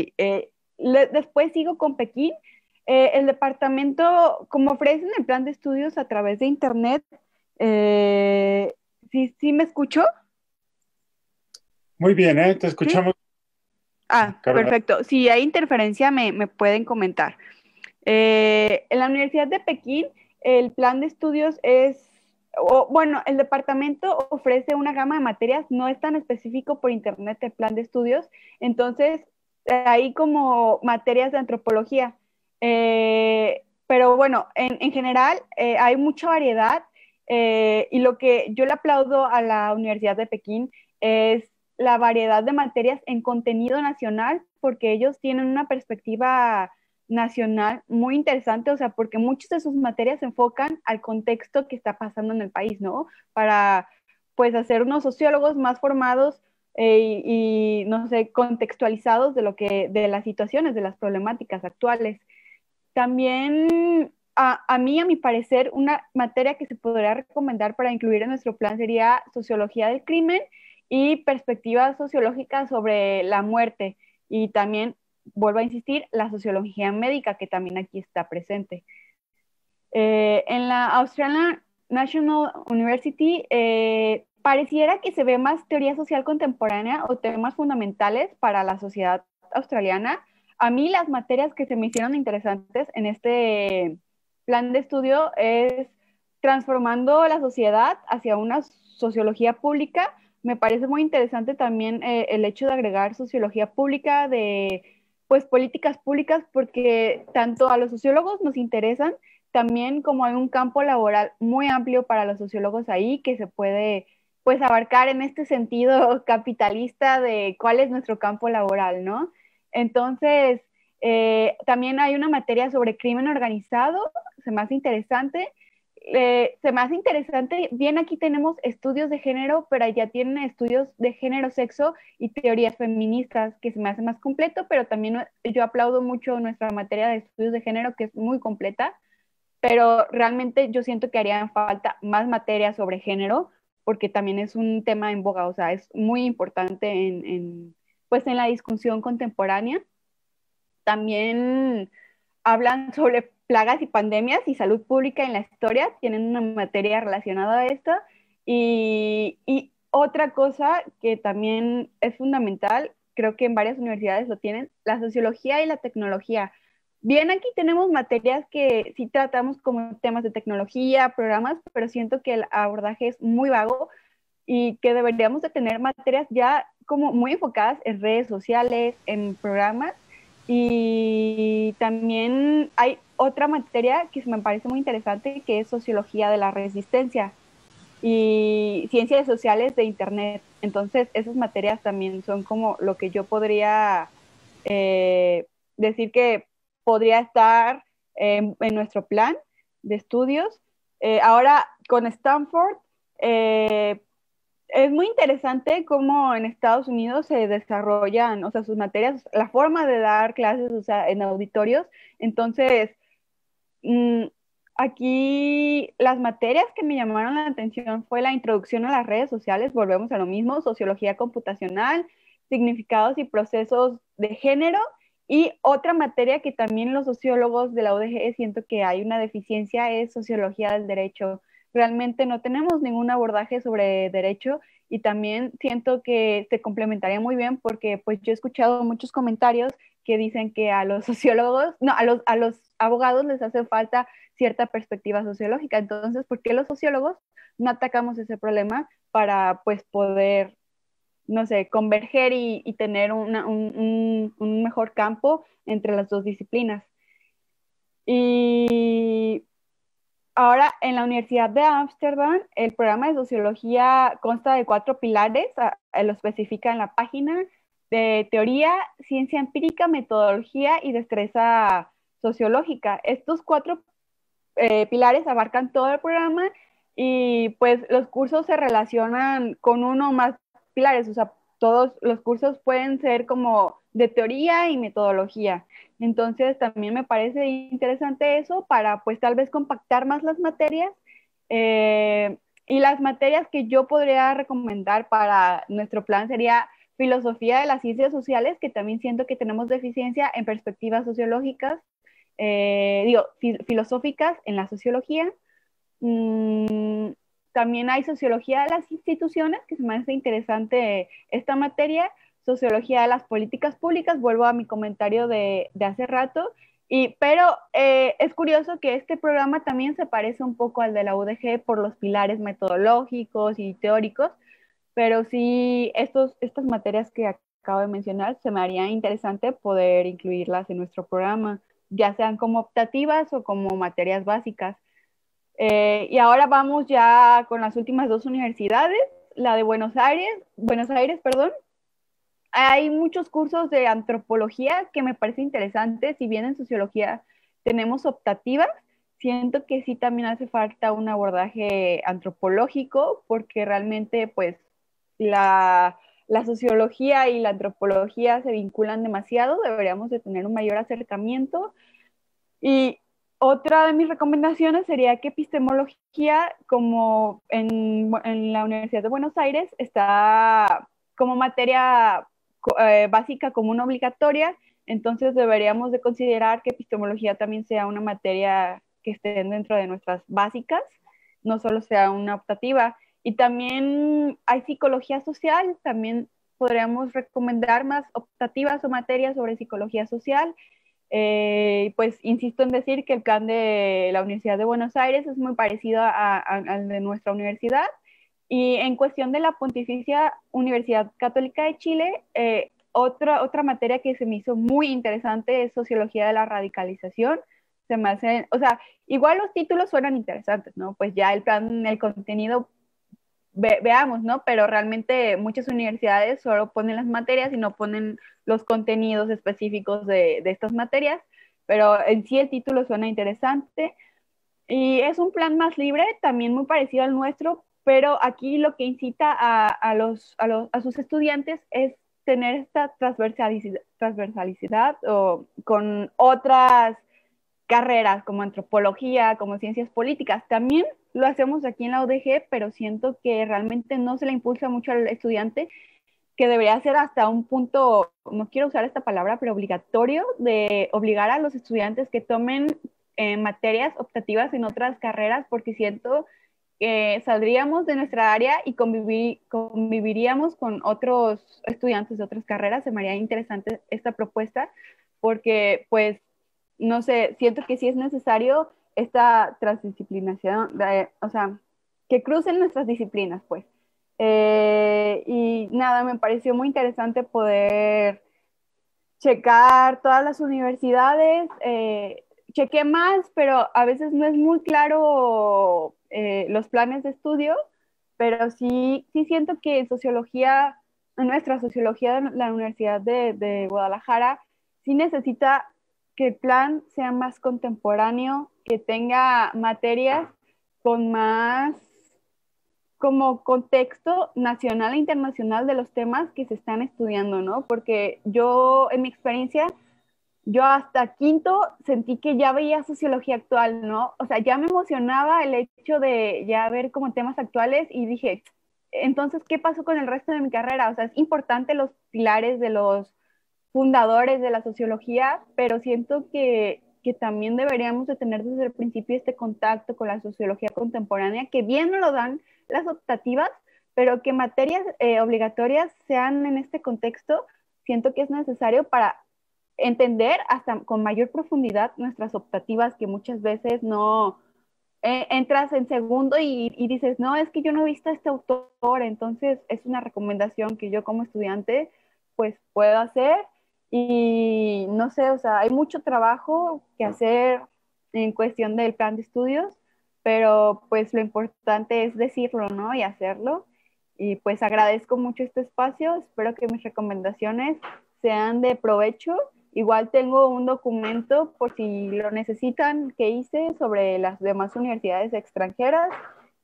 después sigo con Pekín. El departamento, como ofrecen el plan de estudios a través de internet, ¿sí me escucho? Muy bien, te ¿Sí? escuchamos. Perfecto. Si hay interferencia, me pueden comentar. En la Universidad de Pekín, el plan de estudios el departamento ofrece una gama de materias, no es tan específico por internet el plan de estudios, entonces hay como materias de antropología. Pero bueno, en general hay mucha variedad y lo que yo le aplaudo a la Universidad de Pekín es la variedad de materias en contenido nacional, porque ellos tienen una perspectiva nacional muy interesante, o sea, porque muchas de sus materias se enfocan al contexto que está pasando en el país, ¿no? Para, pues, hacer unos sociólogos más formados y, no sé, contextualizados de las situaciones, de las problemáticas actuales. También, a mí, a mi parecer, una materia que se podría recomendar para incluir en nuestro plan sería sociología del crimen y perspectivas sociológicas sobre la muerte. Y también, vuelvo a insistir, la sociología médica, que también aquí está presente. En la Australian National University, pareciera que se ve más teoría social contemporánea o temas fundamentales para la sociedad australiana. A mí las materias que se me hicieron interesantes en este plan de estudio es transformando la sociedad hacia una sociología pública. Me parece muy interesante también el hecho de agregar sociología pública de pues políticas públicas porque tanto a los sociólogos nos interesan también como hay un campo laboral muy amplio para los sociólogos ahí que se puede pues abarcar en este sentido capitalista de cuál es nuestro campo laboral, ¿no? Entonces, también hay una materia sobre crimen organizado, se me hace interesante. Bien aquí tenemos estudios de género, pero allá tienen estudios de género, sexo y teorías feministas, que se me hace más completo, pero también yo aplaudo mucho nuestra materia de estudios de género, que es muy completa, pero realmente yo siento que harían falta más materias sobre género, porque también es un tema en boga, o sea, es muy importante pues en la discusión contemporánea. También hablan sobre plagas y pandemias y salud pública en la historia, tienen una materia relacionada a esto. Y otra cosa que también es fundamental, creo que en varias universidades lo tienen, la sociología y la tecnología. Bien, aquí tenemos materias que sí tratamos como temas de tecnología, programas, pero siento que el abordaje es muy vago y que deberíamos de tener materias ya como muy enfocadas en redes sociales, en programas. Y también hay otra materia que me parece muy interesante, que es sociología de la resistencia y ciencias sociales de Internet. Entonces, esas materias también son como lo que yo podría decir que podría estar en nuestro plan de estudios. Ahora, con Stanford, es muy interesante cómo en Estados Unidos se desarrollan, o sea, sus materias, la forma de dar clases, o sea, en auditorios. Entonces, mm, aquí las materias que me llamaron la atención fue la introducción a las redes sociales, volvemos a lo mismo, sociología computacional, significados y procesos de género, y otra materia que también los sociólogos de la UDG siento que hay una deficiencia es sociología del derecho. Realmente no tenemos ningún abordaje sobre derecho y también siento que se complementaría muy bien porque pues yo he escuchado muchos comentarios que dicen que a los sociólogos, no, a los abogados les hace falta cierta perspectiva sociológica. Entonces, ¿por qué los sociólogos no atacamos ese problema para pues poder, no sé, converger y tener un mejor campo entre las dos disciplinas? Y ahora, en la Universidad de Ámsterdam, el programa de sociología consta de 4 pilares, lo especifica en la página, de teoría, ciencia empírica, metodología y destreza sociológica. Estos 4 pilares abarcan todo el programa y pues los cursos se relacionan con uno o más pilares, o sea, todos los cursos pueden ser como de teoría y metodología. Entonces también me parece interesante eso para pues tal vez compactar más las materias. Y las materias que yo podría recomendar para nuestro plan sería filosofía de las ciencias sociales, que también siento que tenemos deficiencia en perspectivas sociológicas, filosóficas en la sociología. Mm, también hay sociología de las instituciones, que se me hace interesante esta materia, sociología de las políticas públicas, vuelvo a mi comentario de hace rato, pero es curioso que este programa también se parece un poco al de la UDG por los pilares metodológicos y teóricos, pero sí, estas materias que acabo de mencionar, se me haría interesante poder incluirlas en nuestro programa, ya sean como optativas o como materias básicas. Y ahora vamos ya con las últimas 2 universidades, la de Buenos Aires, perdón. Hay muchos cursos de antropología que me parece interesante, si bien en sociología tenemos optativas, siento que sí también hace falta un abordaje antropológico, porque realmente pues la sociología y la antropología se vinculan demasiado, deberíamos de tener un mayor acercamiento. Y otra de mis recomendaciones sería que epistemología, como en la Universidad de Buenos Aires, está como materia básica común obligatoria, entonces deberíamos de considerar que epistemología también sea una materia que esté dentro de nuestras básicas, no solo sea una optativa. Y también hay psicología social, también podríamos recomendar más optativas o materias sobre psicología social. Pues insisto en decir que el plan de la Universidad de Buenos Aires es muy parecido al de nuestra universidad. Y en cuestión de la Pontificia Universidad Católica de Chile, otra materia que se me hizo muy interesante es sociología de la radicalización. Se me hace, o sea, igual los títulos suenan interesantes, ¿no? Pues ya el plan, el contenido veamos, ¿no? Pero realmente muchas universidades solo ponen las materias y no ponen los contenidos específicos de estas materias, pero en sí el título suena interesante y es un plan más libre, también muy parecido al nuestro, pero aquí lo que incita a sus estudiantes es tener esta transversalicidad o con otras carreras como antropología, como ciencias políticas. También lo hacemos aquí en la UDG, pero siento que realmente no se le impulsa mucho al estudiante que debería ser hasta un punto, no quiero usar esta palabra, pero obligatorio, de obligar a los estudiantes que tomen materias optativas en otras carreras, porque siento que saldríamos de nuestra área y conviviríamos con otros estudiantes de otras carreras. Se me haría interesante esta propuesta, porque pues, no sé, siento que sí es necesario esta transdisciplinación, o sea, que crucen nuestras disciplinas, pues. Y nada, me pareció muy interesante poder checar todas las universidades. Chequé más, pero a veces no es muy claro los planes de estudio, pero sí siento que sociología, nuestra sociología de la Universidad de Guadalajara, sí necesita que el plan sea más contemporáneo, que tenga materias con más como contexto nacional e internacional de los temas que se están estudiando, ¿no? Porque yo, en mi experiencia, yo hasta quinto sentí que ya veía sociología actual, ¿no? O sea, ya me emocionaba el hecho de ya ver como temas actuales y dije, entonces, ¿qué pasó con el resto de mi carrera? O sea, es importante los pilares de los fundadores de la sociología, pero siento que también deberíamos de tener desde el principio este contacto con la sociología contemporánea, que bien no lo dan las optativas, pero que materias obligatorias sean en este contexto, siento que es necesario para entender hasta con mayor profundidad nuestras optativas, que muchas veces no entras en segundo y dices, no, es que yo no he visto a este autor, entonces es una recomendación que yo como estudiante pues puedo hacer. Y no sé, o sea, hay mucho trabajo que hacer en cuestión del plan de estudios, pero pues lo importante es decirlo, ¿no? Y hacerlo. Y pues agradezco mucho este espacio, espero que mis recomendaciones sean de provecho. Igual tengo un documento por si lo necesitan que hice sobre las demás universidades extranjeras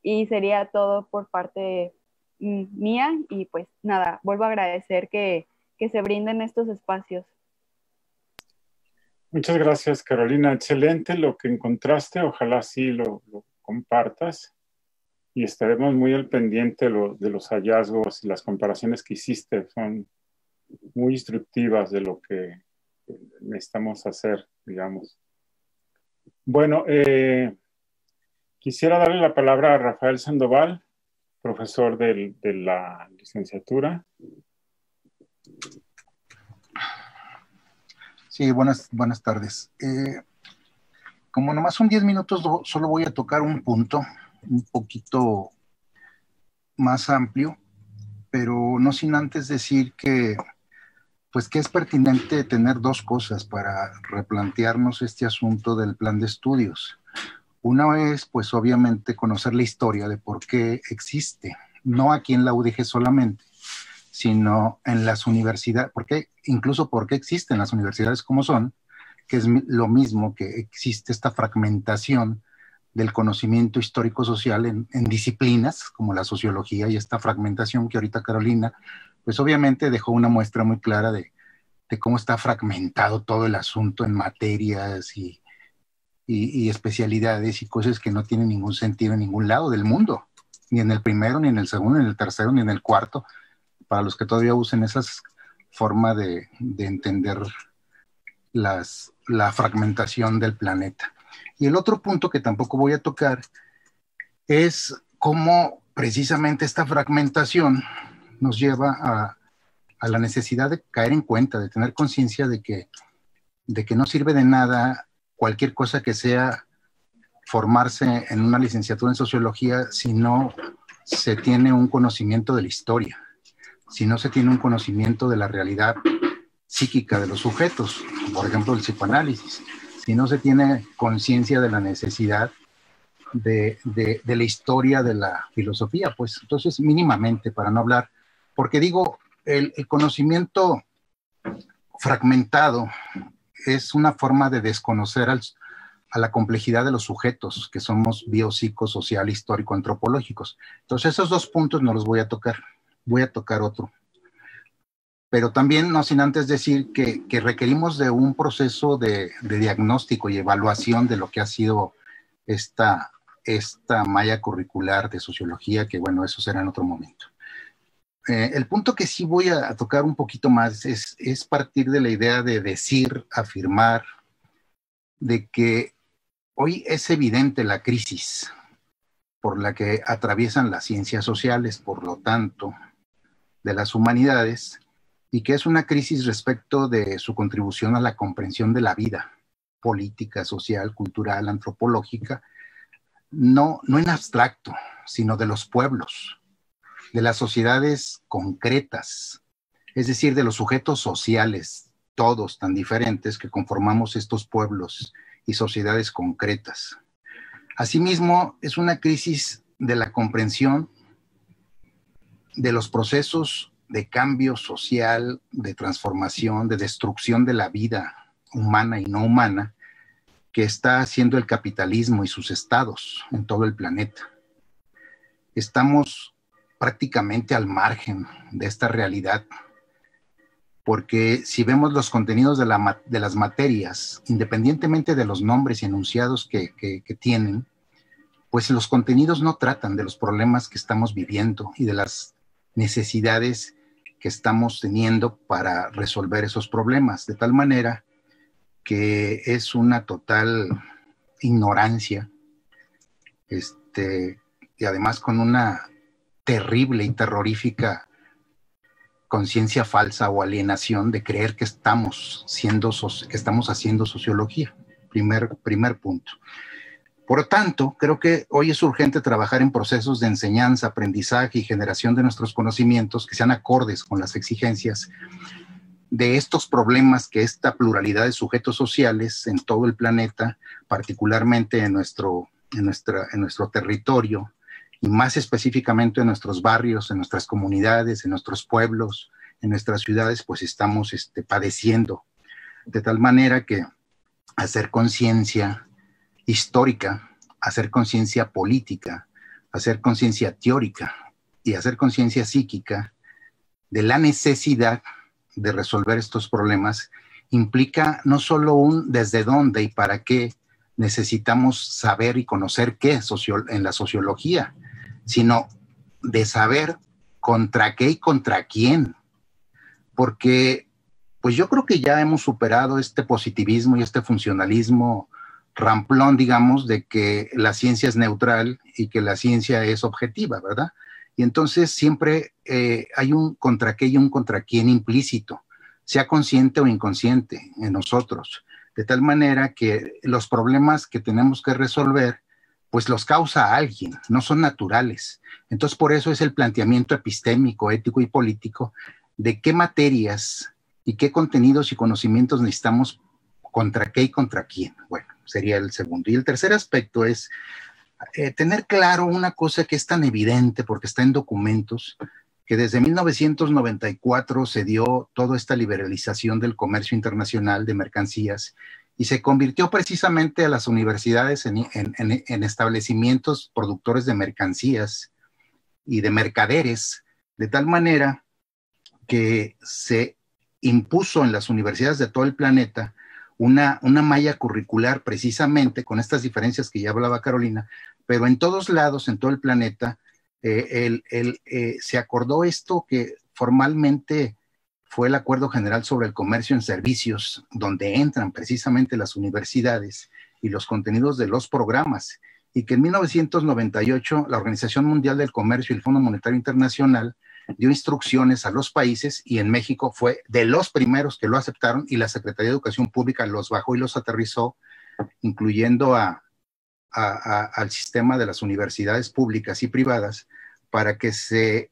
y sería todo por parte mía y pues nada, vuelvo a agradecer que se brinden estos espacios. Muchas gracias, Carolina. Excelente lo que encontraste. Ojalá sí lo compartas y estaremos muy al pendiente de los hallazgos y las comparaciones que hiciste. Son muy instructivas de lo que necesitamos hacer, digamos. Bueno, quisiera darle la palabra a Rafael Sandoval, profesor de la licenciatura. Sí, buenas tardes. Como nomás son 10 minutos, solo voy a tocar un punto un poquito más amplio, pero no sin antes decir que, pues, que es pertinente tener dos cosas para replantearnos este asunto del plan de estudios. Una es, pues, obviamente, conocer la historia de por qué existe, no aquí en la UDG solamente, sino en las universidades, incluso por qué existen las universidades como son, que es lo mismo que existe esta fragmentación del conocimiento histórico-social en disciplinas como la sociología, y esta fragmentación que ahorita Carolina, pues obviamente dejó una muestra muy clara de cómo está fragmentado todo el asunto en materias y especialidades y cosas que no tienen ningún sentido en ningún lado del mundo, ni en el primero, ni en el segundo, ni en el tercero, ni en el cuarto, para los que todavía usen esas formas de entender la fragmentación del planeta. Y el otro punto que tampoco voy a tocar es cómo precisamente esta fragmentación nos lleva a la necesidad de caer en cuenta, de tener conciencia de que no sirve de nada cualquier cosa que sea formarse en una licenciatura en sociología si no se tiene un conocimiento de la historia, si no se tiene un conocimiento de la realidad psíquica de los sujetos, por ejemplo el psicoanálisis, si no se tiene conciencia de la necesidad de la historia de la filosofía, pues entonces mínimamente, para no hablar, porque digo, el conocimiento fragmentado es una forma de desconocer a la complejidad de los sujetos, que somos biopsico, social, histórico, antropológicos. Entonces esos dos puntos no los voy a tocar, voy a tocar otro. Pero también no sin antes decir que requerimos de un proceso de diagnóstico y evaluación de lo que ha sido esta malla curricular de sociología, que bueno, eso será en otro momento. El punto que sí voy a tocar un poquito más es partir de la idea de decir, afirmar, de que hoy es evidente la crisis por la que atraviesan las ciencias sociales, por lo tanto, de las humanidades, y que es una crisis respecto de su contribución a la comprensión de la vida política, social, cultural, antropológica, no en abstracto, sino de los pueblos, de las sociedades concretas, es decir, de los sujetos sociales, todos tan diferentes que conformamos estos pueblos y sociedades concretas. Asimismo, es una crisis de la comprensión de los procesos de cambio social, de transformación, de destrucción de la vida humana y no humana que está haciendo el capitalismo y sus estados en todo el planeta. Estamos prácticamente al margen de esta realidad, porque si vemos los contenidos de las materias, independientemente de los nombres y enunciados que tienen, pues los contenidos no tratan de los problemas que estamos viviendo y de las necesidades que estamos teniendo para resolver esos problemas, de tal manera que es una total ignorancia, y además con una terrible y terrorífica conciencia falsa o alienación de creer que estamos haciendo sociología. Primer punto. Por lo tanto, creo que hoy es urgente trabajar en procesos de enseñanza, aprendizaje y generación de nuestros conocimientos que sean acordes con las exigencias de estos problemas que esta pluralidad de sujetos sociales en todo el planeta, particularmente en nuestro territorio, y más específicamente en nuestros barrios, en nuestras comunidades, en nuestros pueblos, en nuestras ciudades, pues estamos padeciendo. De tal manera que hacer conciencia histórica, hacer conciencia política, hacer conciencia teórica y hacer conciencia psíquica de la necesidad de resolver estos problemas implica no solo un desde dónde y para qué necesitamos saber y conocer qué en la sociología, sino de saber contra qué y contra quién. Porque pues yo creo que ya hemos superado este positivismo y este funcionalismo ramplón, digamos, de que la ciencia es neutral y que la ciencia es objetiva, ¿verdad? Y entonces siempre hay un contra qué y un contra quién implícito, sea consciente o inconsciente en nosotros, de tal manera que los problemas que tenemos que resolver, pues los causa alguien, no son naturales. Entonces por eso es el planteamiento epistémico, ético y político de qué materias y qué contenidos y conocimientos necesitamos contra qué y contra quién. Bueno, sería el segundo. Y el tercer aspecto es tener claro una cosa que es tan evidente porque está en documentos, que desde 1994 se dio toda esta liberalización del comercio internacional de mercancías y se convirtió precisamente a las universidades en establecimientos productores de mercancías y de mercaderes, de tal manera que se impuso en las universidades de todo el planeta una malla curricular precisamente con estas diferencias que ya hablaba Carolina, pero en todos lados, en todo el planeta, se acordó esto que formalmente fue el Acuerdo General sobre el Comercio en Servicios, donde entran precisamente las universidades y los contenidos de los programas, y que en 1998 la Organización Mundial del Comercio y el Fondo Monetario Internacional dio instrucciones a los países y en México fue de los primeros que lo aceptaron y la Secretaría de Educación Pública los bajó y los aterrizó, incluyendo al sistema de las universidades públicas y privadas para que se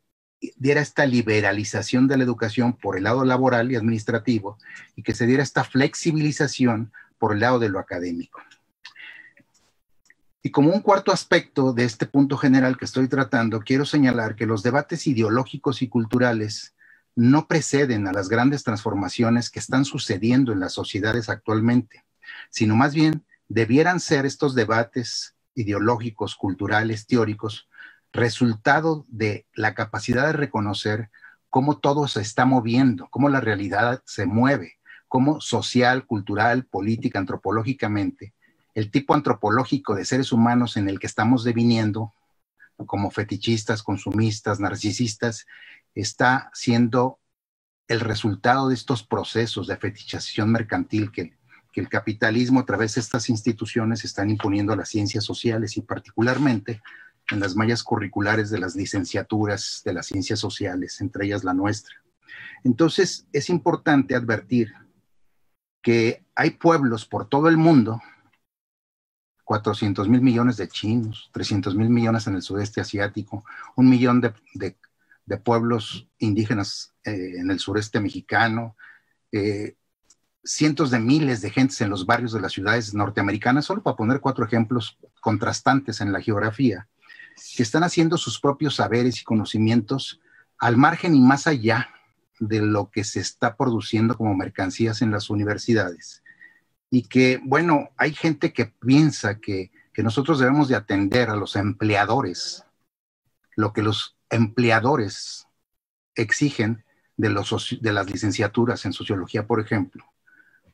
diera esta liberalización de la educación por el lado laboral y administrativo y que se diera esta flexibilización por el lado de lo académico. Y como un cuarto aspecto de este punto general que estoy tratando, quiero señalar que los debates ideológicos y culturales no preceden a las grandes transformaciones que están sucediendo en las sociedades actualmente, sino más bien debieran ser estos debates ideológicos, culturales, teóricos, resultado de la capacidad de reconocer cómo todo se está moviendo, cómo la realidad se mueve, cómo social, cultural, política, antropológicamente, el tipo antropológico de seres humanos en el que estamos deviniendo, como fetichistas, consumistas, narcisistas, está siendo el resultado de estos procesos de fetichización mercantil que el capitalismo a través de estas instituciones están imponiendo a las ciencias sociales y particularmente en las mallas curriculares de las licenciaturas de las ciencias sociales, entre ellas la nuestra. Entonces, es importante advertir que hay pueblos por todo el mundo, 400,000 millones de chinos, 300,000 millones en el sudeste asiático, 1 millón de pueblos indígenas en el sureste mexicano, cientos de miles de gentes en los barrios de las ciudades norteamericanas, solo para poner 4 ejemplos contrastantes en la geografía, que están haciendo sus propios saberes y conocimientos al margen y más allá de lo que se está produciendo como mercancías en las universidades. Y que, bueno, hay gente que piensa que nosotros debemos de atender a los empleadores, lo que los empleadores exigen de las licenciaturas en sociología, por ejemplo,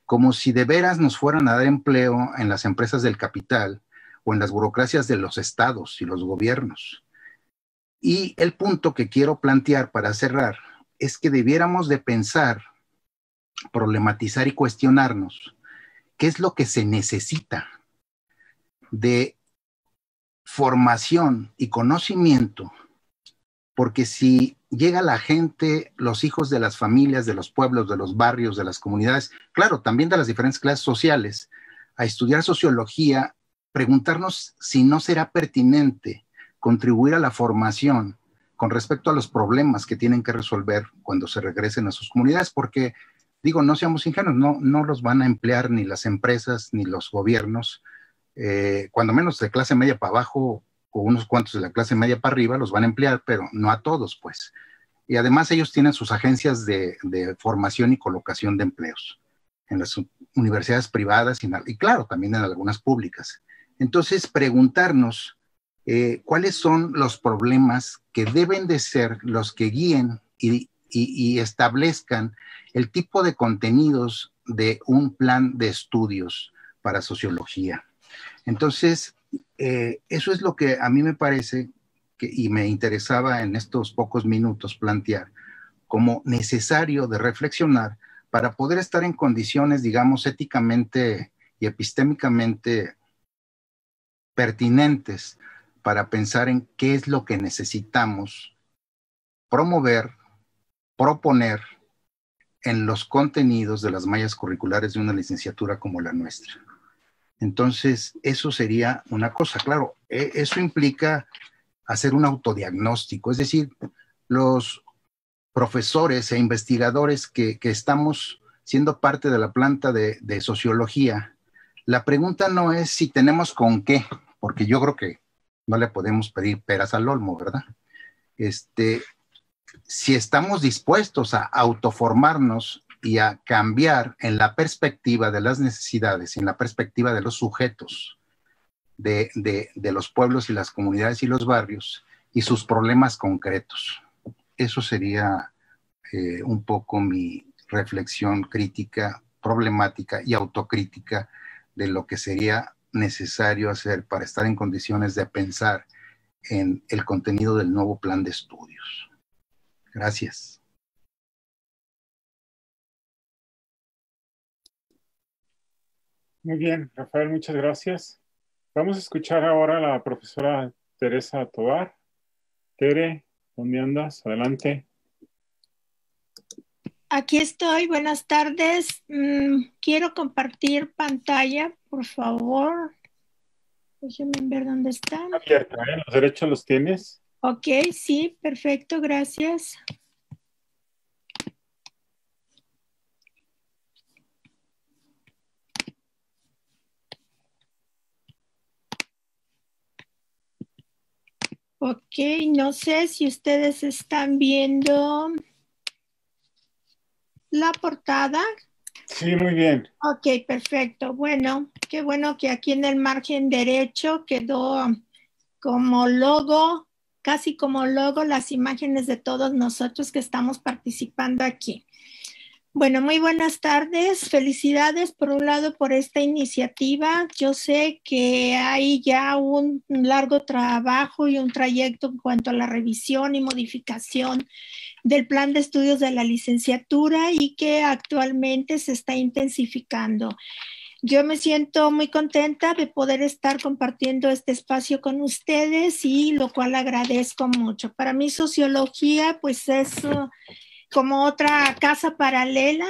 como si de veras nos fueran a dar empleo en las empresas del capital o en las burocracias de los estados y los gobiernos. Y el punto que quiero plantear para cerrar es que debiéramos de pensar, problematizar y cuestionarnos qué es lo que se necesita de formación y conocimiento, porque si llega la gente, los hijos de las familias, de los pueblos, de los barrios, de las comunidades, claro, también de las diferentes clases sociales, a estudiar sociología, preguntarnos si no será pertinente contribuir a la formación con respecto a los problemas que tienen que resolver cuando se regresen a sus comunidades, porque, digo, no seamos ingenuos, no los van a emplear ni las empresas ni los gobiernos, cuando menos de clase media para abajo, o unos cuantos de la clase media para arriba los van a emplear, pero no a todos, pues. Y además ellos tienen sus agencias de formación y colocación de empleos en las universidades privadas y claro, también en algunas públicas. Entonces, preguntarnos cuáles son los problemas que deben de ser los que guíen y establezcan el tipo de contenidos de un plan de estudios para sociología. Entonces, eso es lo que a mí me parece y me interesaba en estos pocos minutos plantear como necesario de reflexionar para poder estar en condiciones, digamos, éticamente y epistémicamente pertinentes para pensar en qué es lo que necesitamos promover, proponer en los contenidos de las mallas curriculares de una licenciatura como la nuestra. Entonces, eso sería una cosa. Claro, eso implica hacer un autodiagnóstico, es decir, los profesores e investigadores que estamos siendo parte de la planta de sociología, la pregunta no es si tenemos con qué, porque yo creo que no le podemos pedir peras al olmo, ¿verdad? Si estamos dispuestos a autoformarnos y a cambiar en la perspectiva de las necesidades, en la perspectiva de los sujetos, de los pueblos y las comunidades y los barrios y sus problemas concretos. Eso sería un poco mi reflexión crítica, problemática y autocrítica de lo que sería necesario hacer para estar en condiciones de pensar en el contenido del nuevo plan de estudios. Gracias. Muy bien, Rafael, muchas gracias. Vamos a escuchar ahora a la profesora Teresa Tovar. Tere, ¿dónde andas? Adelante. Aquí estoy, buenas tardes. Quiero compartir pantalla, por favor. Déjenme ver dónde están. Abierta, ¿eh? ¿Los derechos los tienes? Ok, sí, perfecto, gracias. Ok, no sé si ustedes están viendo la portada. Sí, muy bien. Ok, perfecto. Bueno, qué bueno que aquí en el margen derecho quedó como logo, casi como logo, las imágenes de todos nosotros que estamos participando aquí. Bueno, muy buenas tardes. Felicidades por un lado por esta iniciativa. Yo sé que hay ya un largo trabajo y un trayecto en cuanto a la revisión y modificación del plan de estudios de la licenciatura y que actualmente se está intensificando. Yo me siento muy contenta de poder estar compartiendo este espacio con ustedes y lo cual agradezco mucho. Para mí sociología pues es como otra casa paralela.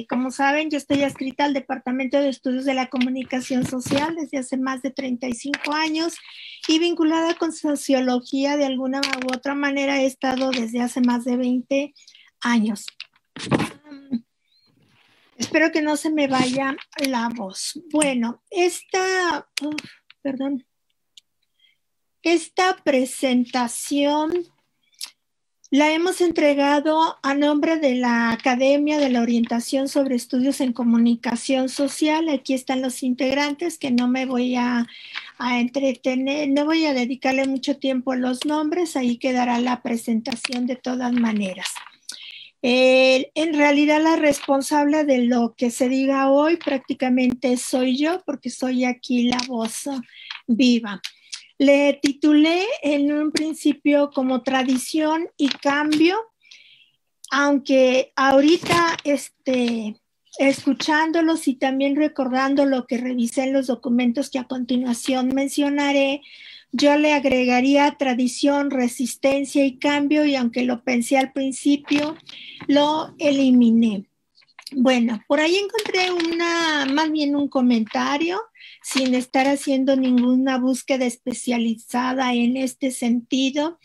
Como saben, yo estoy adscrita al Departamento de Estudios de la Comunicación Social desde hace más de 35 años y vinculada con sociología de alguna u otra manera he estado desde hace más de 20 años. Espero que no se me vaya la voz. Bueno, esta presentación la hemos entregado a nombre de la Academia de la Orientación sobre Estudios en Comunicación Social. Aquí están los integrantes, que no me voy a entretener, no voy a dedicarle mucho tiempo a los nombres, ahí quedará la presentación de todas maneras. En realidad la responsable de lo que se diga hoy prácticamente soy yo, porque soy aquí la voz viva. Le titulé en un principio como Tradición y Cambio, aunque ahorita escuchándolos y también recordando lo que revisé en los documentos que a continuación mencionaré, yo le agregaría tradición, resistencia y cambio, y aunque lo pensé al principio, lo eliminé. Bueno, por ahí encontré más bien un comentario, sin estar haciendo ninguna búsqueda especializada en este sentido.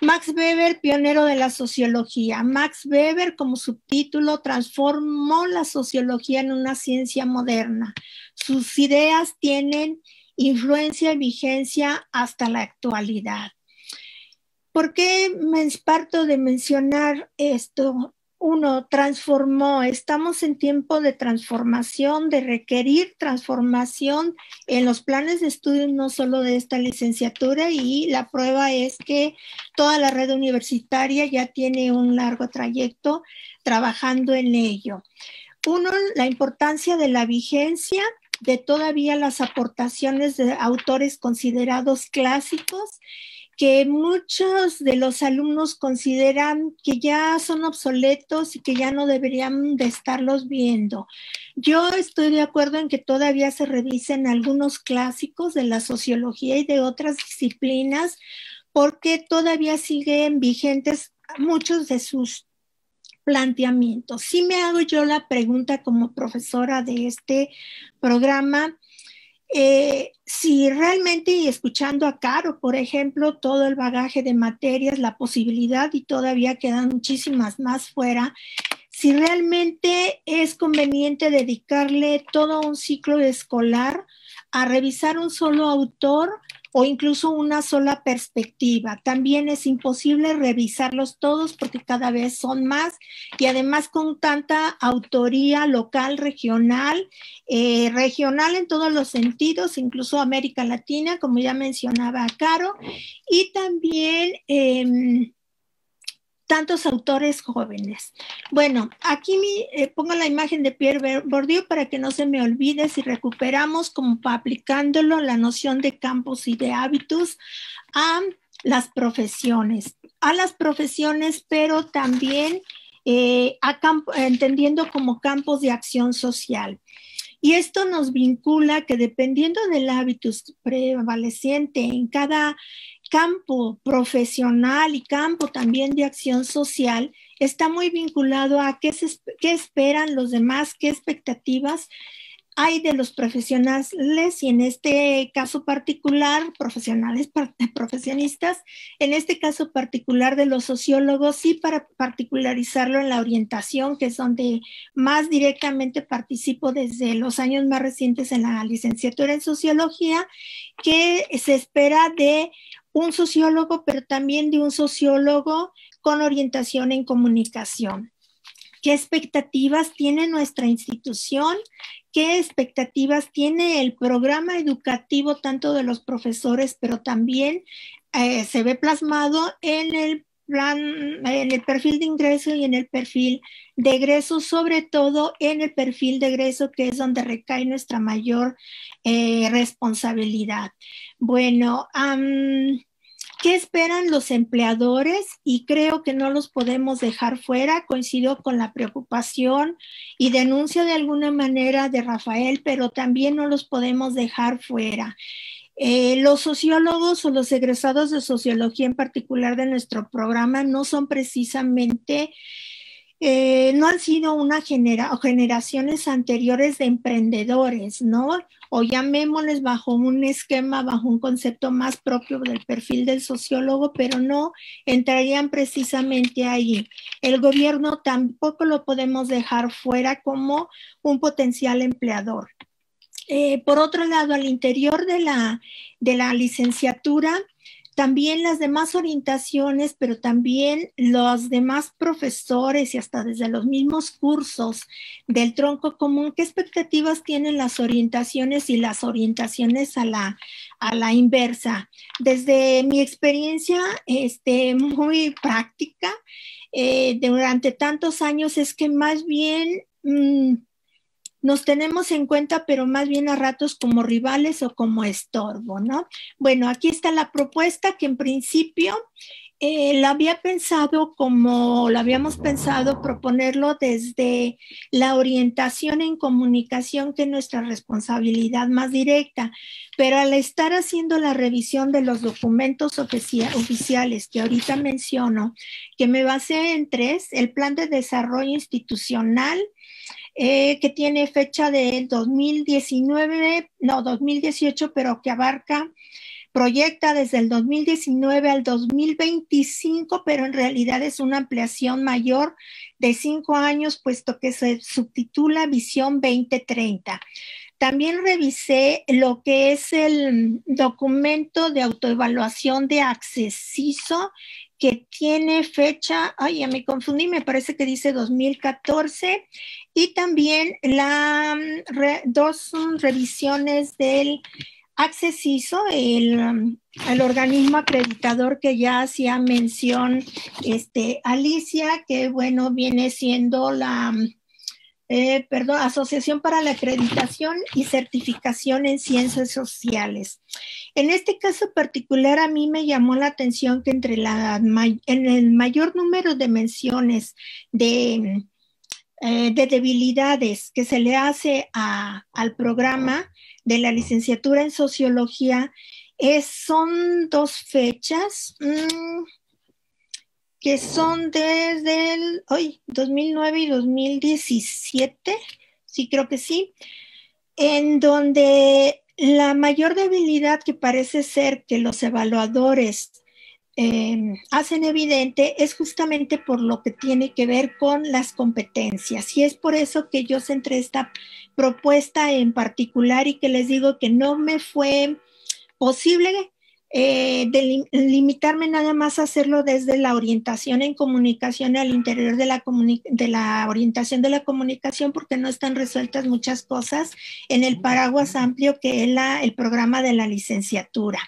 Max Weber, pionero de la sociología. Max Weber, como subtítulo, transformó la sociología en una ciencia moderna. Sus ideas tienen influencia y vigencia hasta la actualidad. ¿Por qué me esparto de mencionar esto? Uno, transformó. Estamos en tiempo de transformación, de requerir transformación en los planes de estudio, no solo de esta licenciatura, y la prueba es que toda la red universitaria ya tiene un largo trayecto trabajando en ello. Uno, la importancia de la vigencia de todavía las aportaciones de autores considerados clásicos, que muchos de los alumnos consideran que ya son obsoletos y que ya no deberían de estarlos viendo. Yo estoy de acuerdo en que todavía se revisen algunos clásicos de la sociología y de otras disciplinas, porque todavía siguen vigentes muchos de sus planteamientos. Sí me hago yo la pregunta como profesora de este programa, si realmente, y escuchando a Caro, por ejemplo, todo el bagaje de materias, la posibilidad, y todavía quedan muchísimas más fuera, si realmente es conveniente dedicarle todo un ciclo escolar a revisar un solo autor o incluso una sola perspectiva. También es imposible revisarlos todos porque cada vez son más, y además con tanta autoría local, regional en todos los sentidos, incluso América Latina, como ya mencionaba Caro, y también tantos autores jóvenes. Bueno, aquí pongo la imagen de Pierre Bourdieu para que no se me olvide, si recuperamos como aplicándolo la noción de campos y de hábitos a las profesiones, pero también entendiendo como campos de acción social. Y esto nos vincula que dependiendo del hábitus prevaleciente en cada campo profesional y campo también de acción social, está muy vinculado a qué esperan los demás, qué expectativas hay de los profesionales, y en este caso particular, profesionistas, en este caso particular de los sociólogos, y para particularizarlo en la orientación, que es donde más directamente participo desde los años más recientes en la licenciatura en sociología, que se espera de un sociólogo, pero también de un sociólogo con orientación en comunicación. ¿Qué expectativas tiene nuestra institución? ¿Qué expectativas tiene el programa educativo tanto de los profesores, pero también se ve plasmado en el en el perfil de ingreso y en el perfil de egreso, sobre todo en el perfil de egreso, que es donde recae nuestra mayor responsabilidad. Bueno, ¿qué esperan los empleadores? Y creo que no los podemos dejar fuera. Coincido con la preocupación y denuncia de alguna manera de Rafael, pero también no los podemos dejar fuera. Los sociólogos o los egresados de sociología en particular de nuestro programa no son precisamente, no han sido una generaciones anteriores de emprendedores, ¿no? O llamémosles bajo un esquema, bajo un concepto más propio del perfil del sociólogo, pero no entrarían precisamente ahí. El gobierno tampoco lo podemos dejar fuera como un potencial empleador. Por otro lado, al interior de la licenciatura, también las demás orientaciones, pero también los demás profesores y hasta desde los mismos cursos del tronco común, ¿qué expectativas tienen las orientaciones y las orientaciones a la inversa? Desde mi experiencia muy práctica, durante tantos años, es que más bien nos tenemos en cuenta, pero más bien a ratos como rivales o como estorbo, ¿no? Bueno, aquí está la propuesta que en principio la habíamos pensado proponerlo desde la orientación en comunicación, que es nuestra responsabilidad más directa, pero al estar haciendo la revisión de los documentos oficiales que ahorita menciono, que me basé en 3, el Plan de Desarrollo Institucional, que tiene fecha del 2018, pero que proyecta desde el 2019 al 2025, pero en realidad es una ampliación mayor de 5 años, puesto que se subtitula Visión 2030. También revisé lo que es el documento de autoevaluación de Accessiso, que tiene fecha, ya me confundí, me parece que dice 2014, y también 2 revisiones del Accessiso, el organismo acreditador que ya hacía mención Alicia, que bueno, viene siendo la Asociación para la Acreditación y Certificación en Ciencias Sociales. En este caso particular, a mí me llamó la atención que en el mayor número de menciones de debilidades que se le hace al programa de la licenciatura en Sociología, son 2 fechas, que son desde el 2009 y 2017, sí, creo que sí, en donde la mayor debilidad que parece ser que los evaluadores hacen evidente es justamente por lo que tiene que ver con las competencias. Y es por eso que yo centré esta propuesta en particular y que les digo que no me fue posible limitarme nada más a hacerlo desde la orientación en comunicación al interior de la orientación de la comunicación, porque no están resueltas muchas cosas en el paraguas amplio que es el programa de la licenciatura.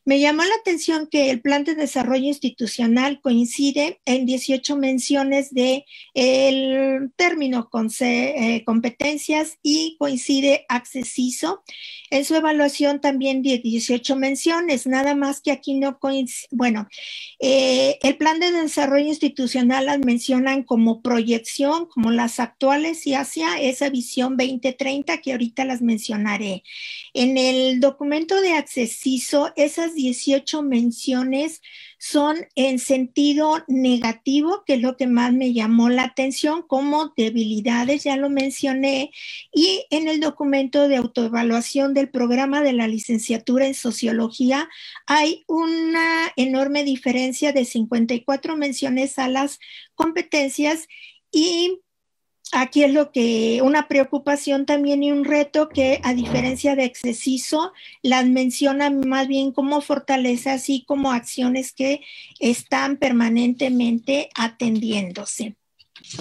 Me llamó la atención que el Plan de Desarrollo Institucional coincide en 18 menciones del término competencias y coincide Accessiso. En su evaluación también 18 menciones, nada más que aquí no coincide. Bueno, el Plan de Desarrollo Institucional las mencionan como proyección, como las actuales y hacia esa visión 2030 que ahorita las mencionaré. En el documento de Accessiso, esas 18 menciones son en sentido negativo, que es lo que más me llamó la atención, como debilidades, ya lo mencioné, y en el documento de autoevaluación del programa de la licenciatura en Sociología hay una enorme diferencia de 54 menciones a las competencias y aquí es una preocupación también y un reto que, a diferencia de Accessiso, las menciona más bien como fortalezas y como acciones que están permanentemente atendiéndose.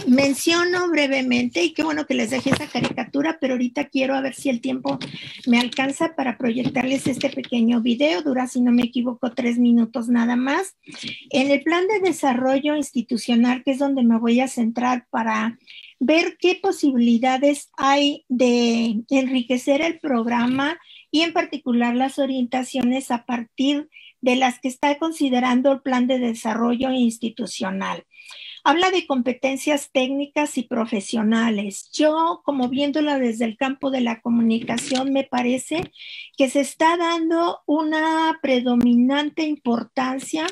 menciono brevemente, y qué bueno que les dejé esa caricatura, pero ahorita quiero a ver si el tiempo me alcanza para proyectarles este pequeño video. Dura, si no me equivoco, 3 minutos nada más. En el plan de desarrollo institucional, que es donde me voy a centrar para ver qué posibilidades hay de enriquecer el programa y en particular las orientaciones a partir de las que está considerando el plan de desarrollo institucional. Habla de competencias técnicas y profesionales. Yo, como viéndola desde el campo de la comunicación, me parece que se está dando una predominante importancia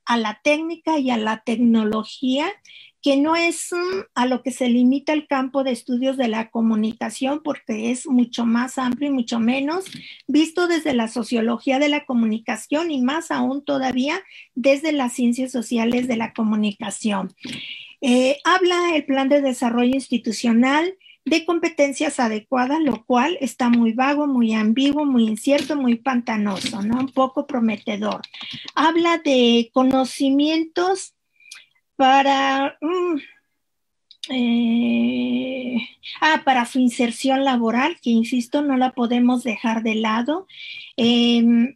a la técnica y a la tecnología, que no es a lo que se limita el campo de estudios de la comunicación, porque es mucho más amplio y mucho menos visto desde la sociología de la comunicación y más aún todavía desde las ciencias sociales de la comunicación. Habla el plan de desarrollo institucional de competencias adecuadas, lo cual está muy vago, muy ambiguo, muy incierto, muy pantanoso, ¿no? Un poco prometedor. Habla de conocimientos para su inserción laboral, que insisto, no la podemos dejar de lado.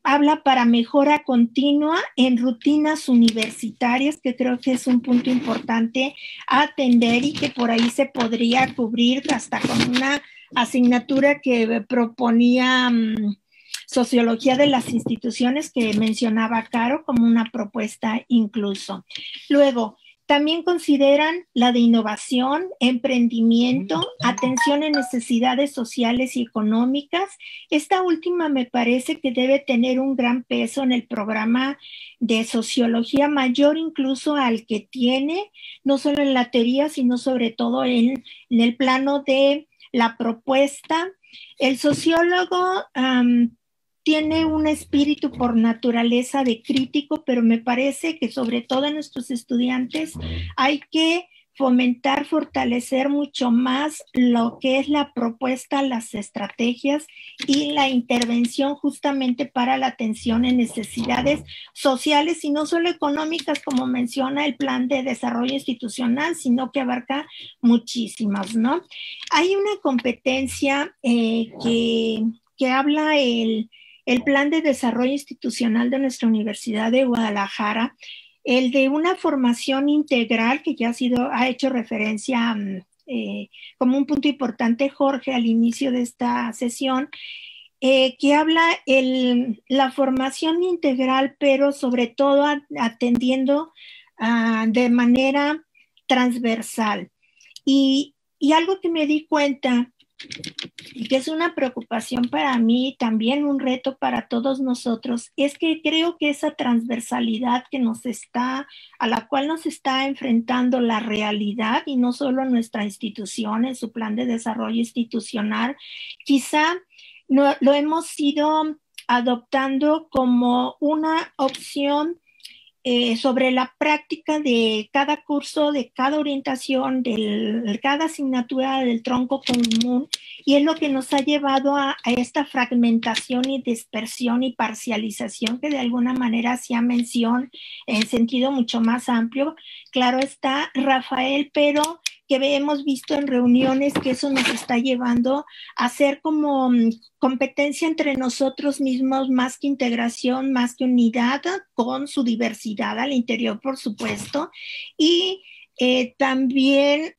Habla para mejora continua en rutinas universitarias, que creo que es un punto importante a atender y que por ahí se podría cubrir hasta con una asignatura que proponía Sociología de las Instituciones, que mencionaba Caro como una propuesta incluso. Luego, también consideran la de innovación, emprendimiento, atención en necesidades sociales y económicas. Esta última me parece que debe tener un gran peso en el programa de sociología, mayor incluso al que tiene, no solo en la teoría, sino sobre todo en el plano de la propuesta. El sociólogo tiene un espíritu por naturaleza de crítico, pero me parece que sobre todo en nuestros estudiantes hay que fomentar, fortalecer mucho más lo que es la propuesta, las estrategias y la intervención justamente para la atención en necesidades sociales y no solo económicas, como menciona el plan de desarrollo institucional, sino que abarca muchísimas, ¿no? Hay una competencia que habla el plan de desarrollo institucional de nuestra Universidad de Guadalajara, el de una formación integral, que ya ha hecho referencia como un punto importante Jorge al inicio de esta sesión, que habla la formación integral, pero sobre todo atendiendo de manera transversal. Y algo que me di cuenta, y que es una preocupación para mí, también un reto para todos nosotros, es que creo que esa transversalidad a la cual nos está enfrentando la realidad, y no solo nuestra institución en su plan de desarrollo institucional, quizá lo hemos ido adoptando como una opción sobre la práctica de cada curso, de cada orientación, de cada asignatura del tronco común, y es lo que nos ha llevado a esta fragmentación y dispersión y parcialización que de alguna manera hacía mención en sentido mucho más amplio. Claro está, Rafael, pero que hemos visto en reuniones que eso nos está llevando a hacer como competencia entre nosotros mismos, más que integración, más que unidad, con su diversidad al interior, por supuesto. Y también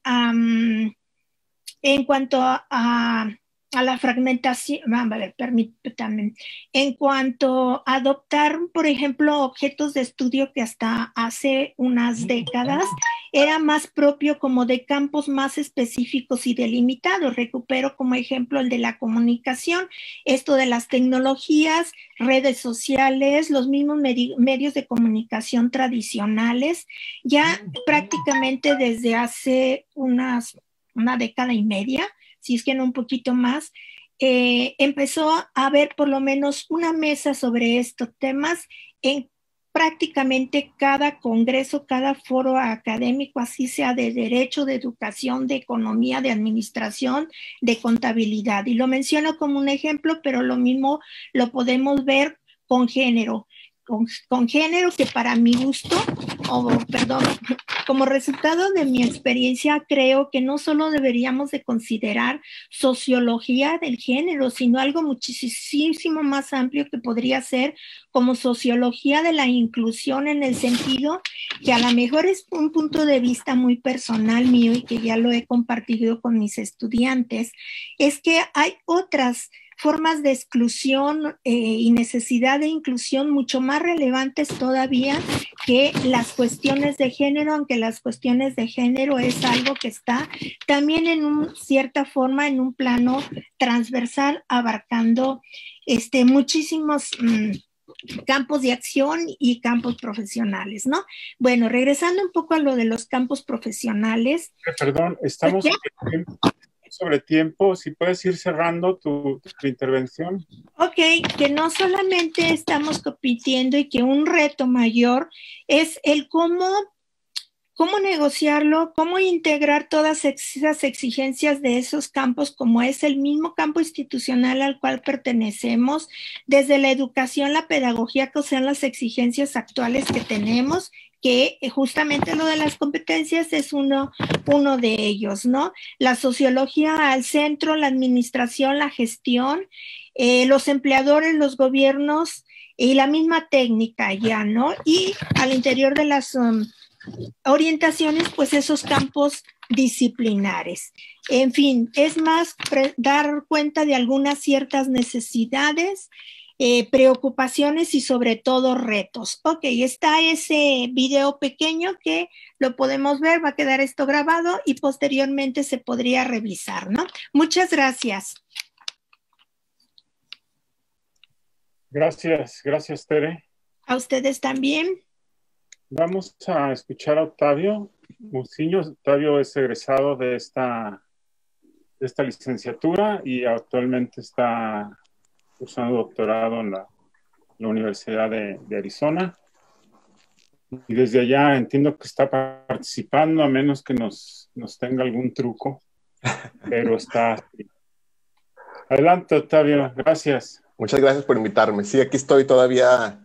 en cuanto a la fragmentación, permítanme, en cuanto a adoptar, por ejemplo, objetos de estudio que hasta hace unas décadas era más propio como de campos más específicos y delimitados. Recupero como ejemplo el de la comunicación, esto de las tecnologías, redes sociales, los mismos medios de comunicación tradicionales, ya prácticamente desde hace una década y media, si es que no un poquito más, empezó a haber por lo menos una mesa sobre estos temas en prácticamente cada congreso, cada foro académico, así sea de derecho, de educación, de economía, de administración, de contabilidad. Y lo menciono como un ejemplo, pero lo mismo lo podemos ver con género. Con género, que para mi gusto como resultado de mi experiencia, creo que no solo deberíamos de considerar sociología del género, sino algo muchísimo más amplio que podría ser como sociología de la inclusión, en el sentido que a lo mejor es un punto de vista muy personal mío y que ya lo he compartido con mis estudiantes, es que hay otras formas de exclusión y necesidad de inclusión mucho más relevantes todavía que las cuestiones de género, aunque las cuestiones de género es algo que está también en cierta forma en un plano transversal, abarcando muchísimos campos de acción y campos profesionales, ¿no? Bueno, regresando un poco a lo de los campos profesionales. Perdón, estamos sobre tiempo, si puedes ir cerrando tu intervención. Ok, que no solamente estamos compitiendo y que un reto mayor es el cómo negociarlo, cómo integrar todas esas exigencias de esos campos, como es el mismo campo institucional al cual pertenecemos, desde la educación, la pedagogía, que sean las exigencias actuales que tenemos, que justamente lo de las competencias es uno de ellos, ¿no? La sociología al centro, la administración, la gestión, los empleadores, los gobiernos y la misma técnica ya, ¿no? Y al interior de las orientaciones, pues esos campos disciplinares. En fin, es más dar cuenta de algunas ciertas necesidades, preocupaciones y sobre todo retos. Ok, está ese video pequeño que lo podemos ver, va a quedar esto grabado y posteriormente se podría revisar, ¿no? Muchas gracias. Gracias, Tere. A ustedes también. Vamos a escuchar a Octavio Muciño. Octavio es egresado de esta licenciatura y actualmente está cursando doctorado en la Universidad de Arizona. Y desde allá entiendo que está participando, a menos que nos tenga algún truco, pero está. Adelante, Octavio, gracias. Muchas gracias por invitarme. Sí, aquí estoy todavía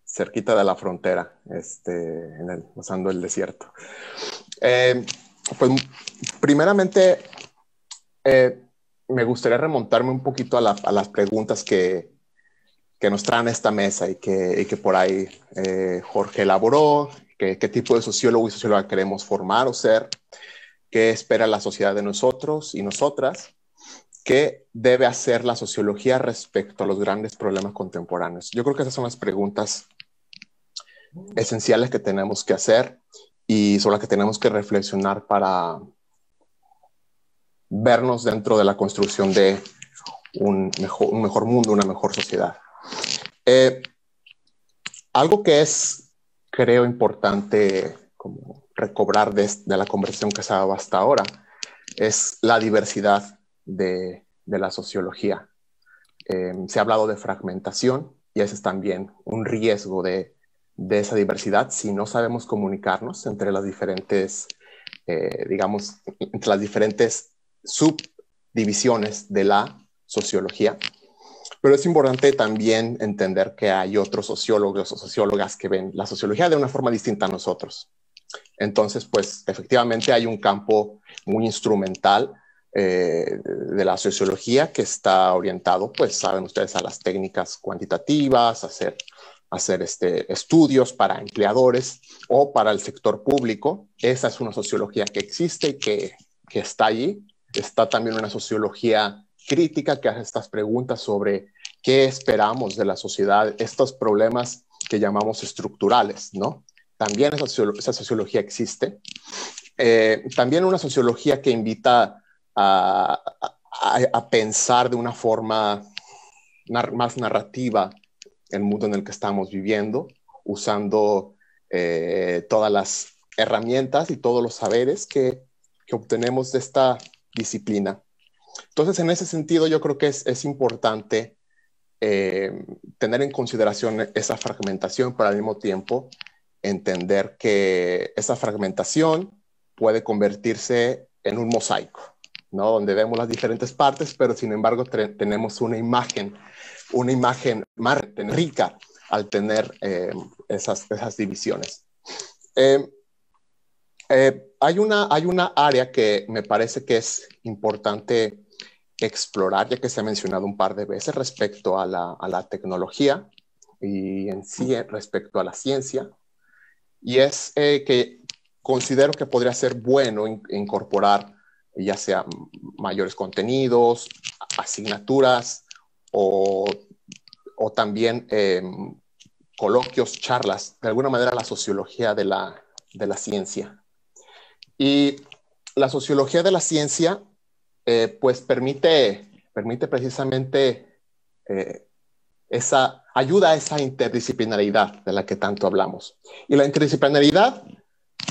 cerquita de la frontera, usando el desierto. Pues primeramente me gustaría remontarme un poquito a las preguntas que nos traen a esta mesa y que por ahí Jorge elaboró, qué tipo de sociólogo y socióloga queremos formar o ser, qué espera la sociedad de nosotros y nosotras, qué debe hacer la sociología respecto a los grandes problemas contemporáneos. Yo creo que esas son las preguntas esenciales que tenemos que hacer y sobre las que tenemos que reflexionar para vernos dentro de la construcción de un mejor mundo, una mejor sociedad. Algo que es, creo, importante como recobrar de la conversación que se ha dado hasta ahora es la diversidad de la sociología. Se ha hablado de fragmentación y ese es también un riesgo de esa diversidad si no sabemos comunicarnos entre las diferentes, entre las diferentes subdivisiones de la sociología. Pero es importante también entender que hay otros sociólogos o sociólogas que ven la sociología de una forma distinta a nosotros. Entonces, pues, efectivamente hay un campo muy instrumental de la sociología que está orientado, pues, saben ustedes, a las técnicas cuantitativas, hacer estudios para empleadores o para el sector público. Esa es una sociología que existe y que está allí. Está también una sociología crítica que hace estas preguntas sobre qué esperamos de la sociedad, estos problemas que llamamos estructurales, ¿no? También esa sociología existe. También una sociología que invita a pensar de una forma más narrativa el mundo en el que estamos viviendo, usando todas las herramientas y todos los saberes que obtenemos de esta disciplina. Entonces, en ese sentido, yo creo que es importante tener en consideración esa fragmentación, pero al mismo tiempo entender que esa fragmentación puede convertirse en un mosaico, ¿no? Donde vemos las diferentes partes, pero sin embargo tenemos una imagen más rica al tener esas divisiones. Hay una área que me parece que es importante explorar, ya que se ha mencionado un par de veces respecto a la tecnología y en sí respecto a la ciencia, y es que considero que podría ser bueno incorporar ya sea mayores contenidos, asignaturas o también coloquios, charlas, de alguna manera la sociología de la ciencia. Y la sociología de la ciencia pues permite precisamente ayuda a esa interdisciplinaridad de la que tanto hablamos. Y la interdisciplinaridad,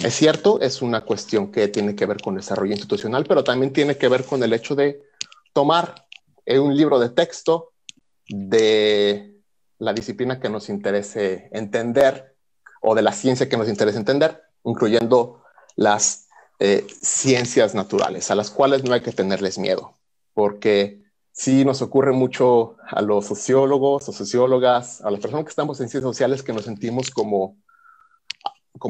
es cierto, es una cuestión que tiene que ver con desarrollo institucional, pero también tiene que ver con el hecho de tomar un libro de texto de la disciplina que nos interese entender o de la ciencia que nos interese entender, incluyendo las ciencias naturales, a las cuales no hay que tenerles miedo, porque sí nos ocurre mucho a los sociólogos o sociólogas, a las personas que estamos en ciencias sociales, que nos sentimos como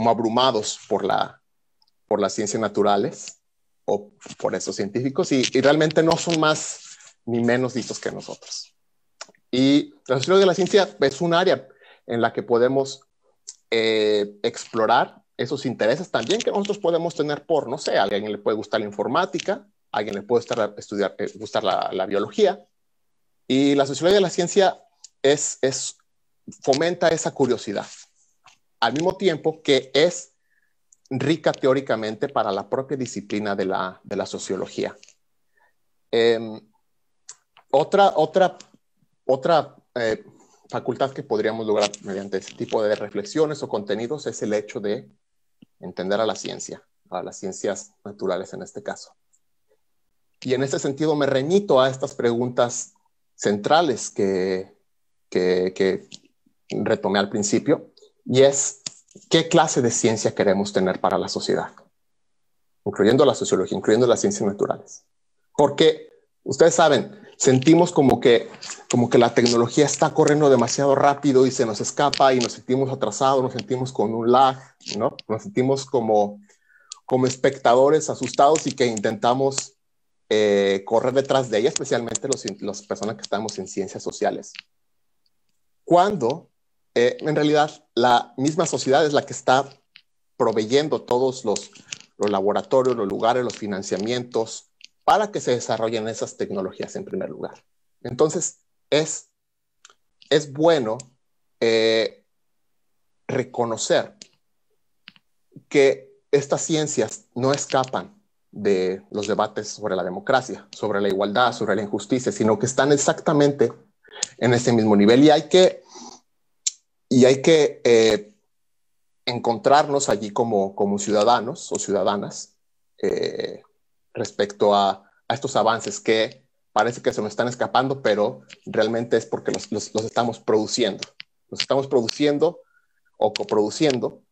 abrumados por las ciencias naturales o por esos científicos, y realmente no son más ni menos listos que nosotros. Y la sociología de la ciencia es un área en la que podemos explorar esos intereses también que nosotros podemos tener por, no sé, a alguien le puede gustar la informática, a alguien le puede gustar la biología, y la sociología de la ciencia fomenta esa curiosidad, al mismo tiempo que es rica teóricamente para la propia disciplina de la sociología. Otra facultad que podríamos lograr mediante ese tipo de reflexiones o contenidos es el hecho de entender a las ciencias naturales en este caso. Y en este sentido me remito a estas preguntas centrales que retomé al principio, y es ¿qué clase de ciencia queremos tener para la sociedad? Incluyendo la sociología, incluyendo las ciencias naturales. Porque ustedes saben, sentimos como que la tecnología está corriendo demasiado rápido y se nos escapa y nos sentimos atrasados, nos sentimos con un lag, ¿no? Nos sentimos como espectadores asustados y que intentamos correr detrás de ella, especialmente las personas que estamos en ciencias sociales. Cuando en realidad la misma sociedad es la que está proveyendo todos los laboratorios, los lugares, los financiamientos para que se desarrollen esas tecnologías en primer lugar. Entonces, es bueno reconocer que estas ciencias no escapan de los debates sobre la democracia, sobre la igualdad, sobre la injusticia, sino que están exactamente en ese mismo nivel, y hay que encontrarnos allí como ciudadanos o ciudadanas respecto a estos avances que parece que se nos están escapando, pero realmente es porque los estamos produciendo. Los estamos produciendo o coproduciendo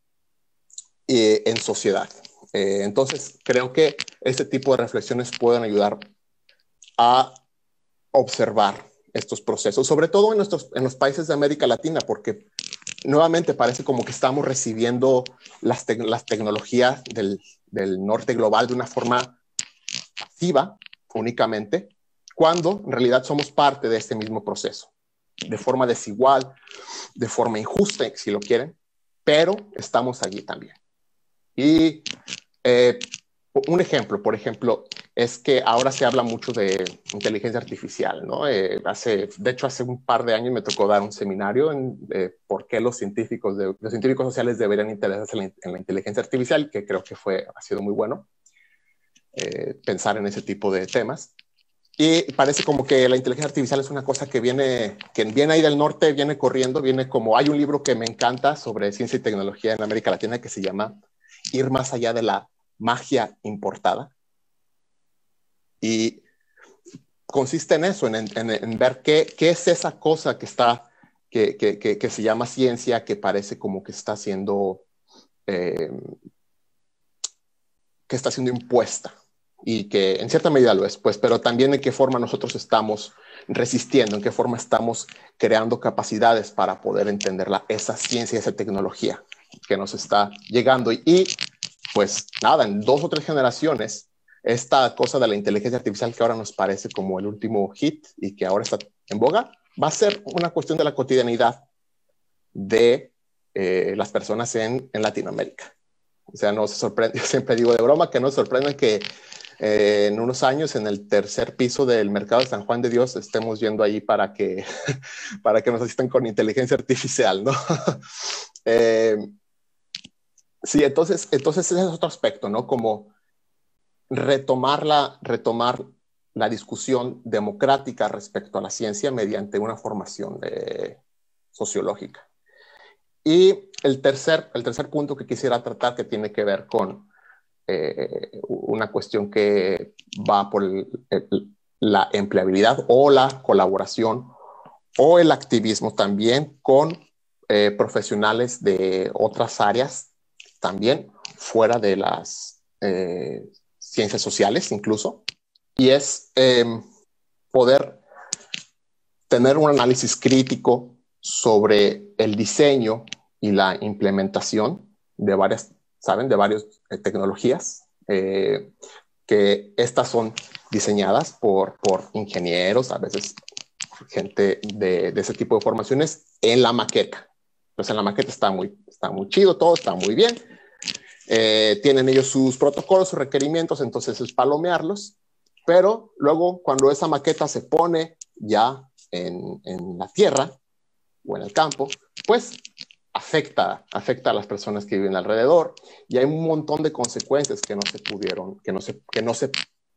en sociedad. Entonces, creo que este tipo de reflexiones pueden ayudar a observar estos procesos, sobre todo en los países de América Latina, porque nuevamente parece como que estamos recibiendo las tecnologías del norte global de una forma pasiva únicamente, cuando en realidad somos parte de este mismo proceso, de forma desigual, de forma injusta, si lo quieren, pero estamos allí también. Y un ejemplo, por ejemplo, es que ahora se habla mucho de inteligencia artificial, ¿no? De hecho, hace un par de años me tocó dar un seminario en por qué los científicos sociales deberían interesarse en la inteligencia artificial, que creo que ha sido muy bueno pensar en ese tipo de temas. Y parece como que la inteligencia artificial es una cosa que viene ahí del norte, viene corriendo, hay un libro que me encanta sobre ciencia y tecnología en América Latina que se llama Ir más allá de la magia importada. Y consiste en eso, en ver qué es esa cosa que se llama ciencia, que parece como que está siendo impuesta, y que en cierta medida lo es, pues, pero también en qué forma nosotros estamos resistiendo, en qué forma estamos creando capacidades para poder entender esa ciencia, esa tecnología. que nos está llegando. Y pues nada, en 2 o 3 generaciones, esta cosa de la inteligencia artificial que ahora nos parece como el último hit y que ahora está en boga, va a ser una cuestión de la cotidianidad de las personas en Latinoamérica. O sea, no se sorprende, yo siempre digo de broma que no se sorprende que en unos años en el 3er piso del mercado de San Juan de Dios estemos yendo ahí para que, para que nos asistan con inteligencia artificial, ¿no? Sí, entonces ese es otro aspecto, ¿no? Como retomar la discusión democrática respecto a la ciencia mediante una formación sociológica. Y el tercer punto que quisiera tratar, que tiene que ver con una cuestión que va por la empleabilidad o la colaboración o el activismo también con profesionales de otras áreas, también fuera de las ciencias sociales incluso, y es poder tener un análisis crítico sobre el diseño y la implementación de varias, ¿saben? De varias tecnologías, que estas son diseñadas por ingenieros, a veces gente de ese tipo de formaciones en la maqueta. Entonces en la maqueta está muy chido, todo está muy bien. Tienen ellos sus protocolos, sus requerimientos, entonces es palomearlos, pero luego cuando esa maqueta se pone ya en la tierra o en el campo, pues afecta a las personas que viven alrededor, y hay un montón de consecuencias que no se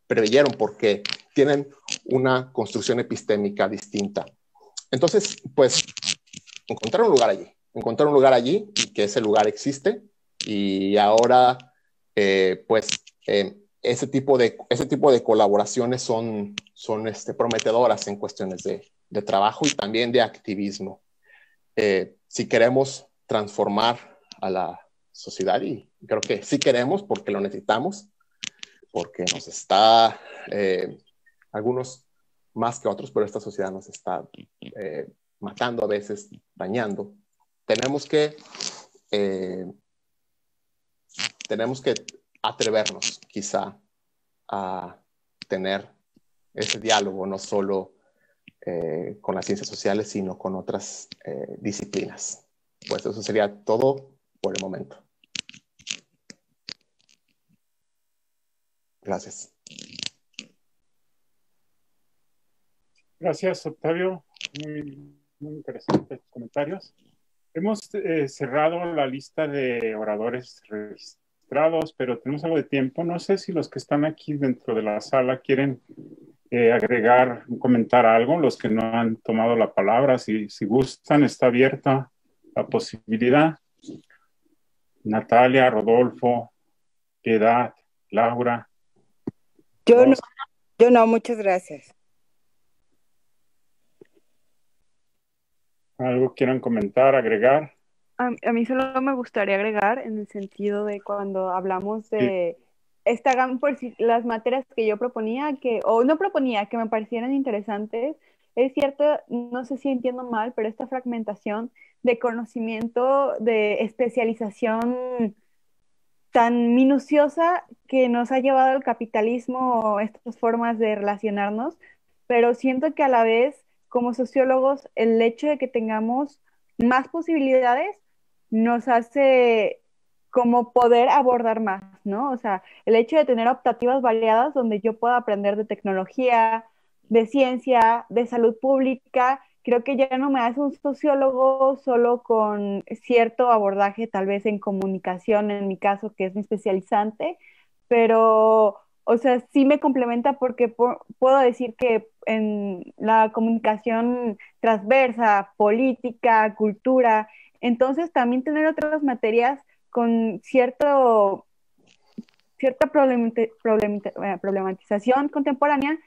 preveyeron porque tienen una construcción epistémica distinta. Entonces, pues, encontrar un lugar allí y que ese lugar existe, y ahora, ese tipo de colaboraciones son prometedoras en cuestiones de trabajo y también de activismo. Si queremos transformar a la sociedad, y creo que sí queremos porque lo necesitamos, porque nos está, algunos más que otros, pero esta sociedad nos está matando a veces, dañando. Tenemos que atrevernos quizá a tener ese diálogo, no solo con las ciencias sociales, sino con otras disciplinas. Pues eso sería todo por el momento. Gracias. Gracias, Octavio. Muy, muy interesantes comentarios. Hemos cerrado la lista de oradores registrados, pero tenemos algo de tiempo. No sé si los que están aquí dentro de la sala quieren agregar, comentar algo. Los que no han tomado la palabra, si gustan, está abierta la posibilidad. Natalia, Rodolfo, Piedad, Laura. Yo no, muchas gracias. ¿Algo quieran comentar, agregar? A mí solo me gustaría agregar en el sentido de cuando hablamos de las materias que yo proponía, que me parecieran interesantes. Es cierto, no sé si entiendo mal, pero esta fragmentación de conocimiento, de especialización tan minuciosa que nos ha llevado al capitalismo, estas formas de relacionarnos, pero siento que a la vez, como sociólogos, el hecho de que tengamos más posibilidades nos hace como poder abordar más, ¿no? O sea, el hecho de tener optativas variadas donde yo pueda aprender de tecnología, de ciencia, de salud pública, creo que ya no me hace un sociólogo solo con cierto abordaje, tal vez en comunicación, en mi caso, que es mi especializante, pero, o sea, sí me complementa porque puedo decir que en la comunicación transversa, política, cultura, entonces también tener otras materias con cierta problematización contemporánea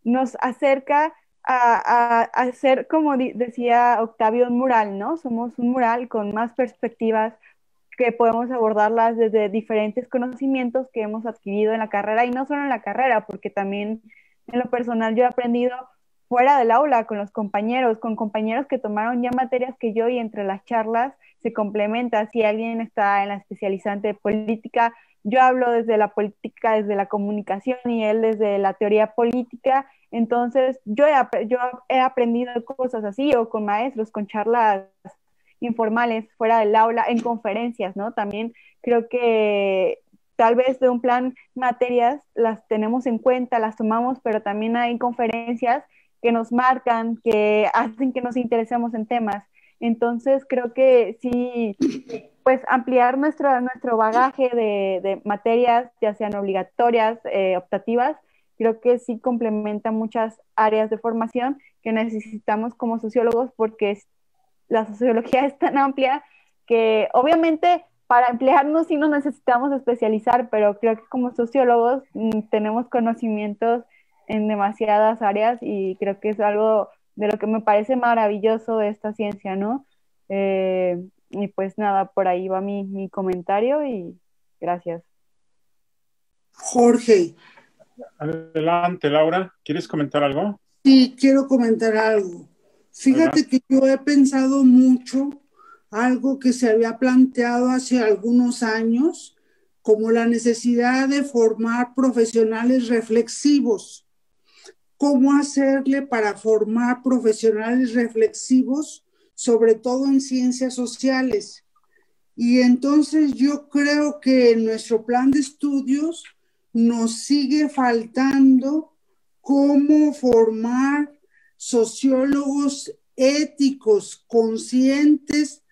nos acerca a hacer, como decía Octavio, un mural, ¿no? Somos un mural con más perspectivas que podemos abordarlas desde diferentes conocimientos que hemos adquirido en la carrera, y no solo en la carrera, porque también en lo personal yo he aprendido fuera del aula, con los compañeros, con compañeros que tomaron ya materias que yo, y entre las charlas se complementa. Si alguien está en la especializante de política, yo hablo desde la política, desde la comunicación, y él desde la teoría política. Entonces, yo he aprendido cosas así, o con maestros, con charlas informales fuera del aula, en conferencias, ¿no? También creo que tal vez de un plan materias las tenemos en cuenta, las tomamos, pero también hay conferencias que nos marcan, que hacen que nos interesemos en temas. Entonces, creo que sí, pues ampliar nuestro bagaje de materias, ya sean obligatorias, optativas, creo que sí complementa muchas áreas de formación que necesitamos como sociólogos, porque la sociología es tan amplia que obviamente para emplearnos sí nos necesitamos especializar, pero creo que como sociólogos tenemos conocimientos en demasiadas áreas, y creo que es algo de lo que me parece maravilloso de esta ciencia, ¿no? Y pues nada, por ahí va mi comentario, y gracias. Jorge. Adelante, Laura. ¿Quieres comentar algo? Sí, quiero comentar algo. Fíjate que yo he pensado mucho algo que se había planteado hace algunos años, como la necesidad de formar profesionales reflexivos. ¿Cómo hacerle para formar profesionales reflexivos, sobre todo en ciencias sociales? Y entonces yo creo que en nuestro plan de estudios nos sigue faltando cómo formar sociólogos éticos, conscientes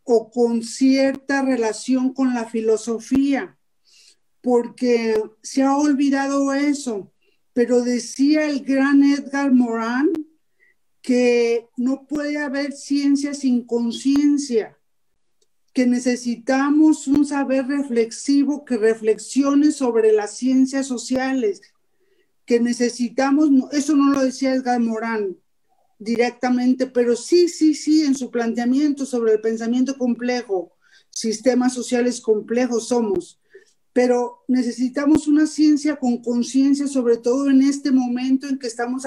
o con cierta relación con la filosofía, porque se ha olvidado eso. Pero decía el gran Edgar Morin que no puede haber ciencia sin conciencia, que necesitamos un saber reflexivo que reflexione sobre las ciencias sociales, que necesitamos, eso no lo decía Edgar Morin directamente, pero sí, en su planteamiento sobre el pensamiento complejo, sistemas sociales complejos somos, pero necesitamos una ciencia con conciencia, sobre todo en este momento en que estamos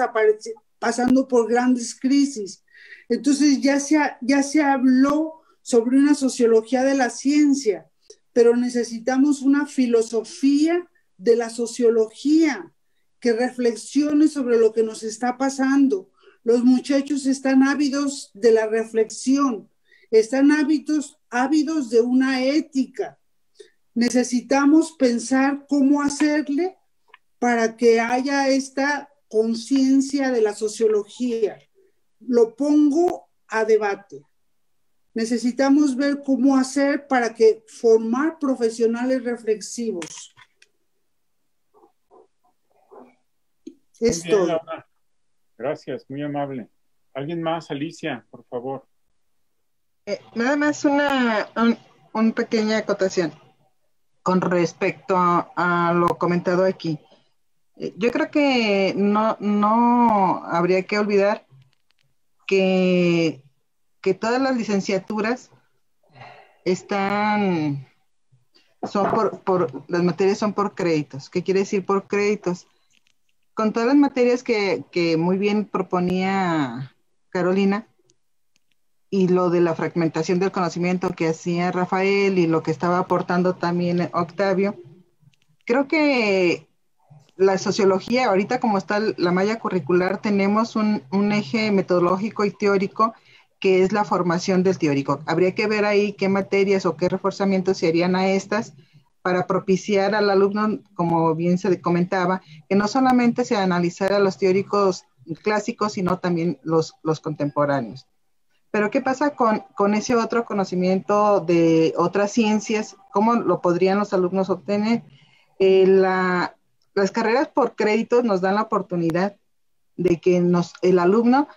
pasando por grandes crisis. Entonces ya se habló sobre una sociología de la ciencia, pero necesitamos una filosofía de la sociología que reflexione sobre lo que nos está pasando. Los muchachos están ávidos de la reflexión, están ávidos de una ética. Necesitamos pensar cómo hacerle para que haya esta conciencia de la sociología. Lo pongo a debate. Necesitamos ver cómo hacer para que formar profesionales reflexivos. Es bien, todo. Laura. Gracias, muy amable. ¿Alguien más? Alicia, por favor. Nada más una pequeña acotación con respecto a lo comentado aquí. Yo creo que no habría que olvidar que todas las licenciaturas las materias son por créditos. ¿Qué quiere decir por créditos? Con todas las materias que muy bien proponía Carolina, y lo de la fragmentación del conocimiento que hacía Rafael, y lo que estaba aportando también Octavio, creo que la sociología, ahorita como está la malla curricular, tenemos un eje metodológico y teórico que es la formación del teórico. Habría que ver ahí qué materias o qué reforzamientos se harían a estas para propiciar al alumno, como bien se comentaba, que no solamente se analizara los teóricos clásicos, sino también los contemporáneos. Pero ¿qué pasa con ese otro conocimiento de otras ciencias? ¿Cómo lo podrían los alumnos obtener? Las carreras por créditos nos dan la oportunidad de que el alumno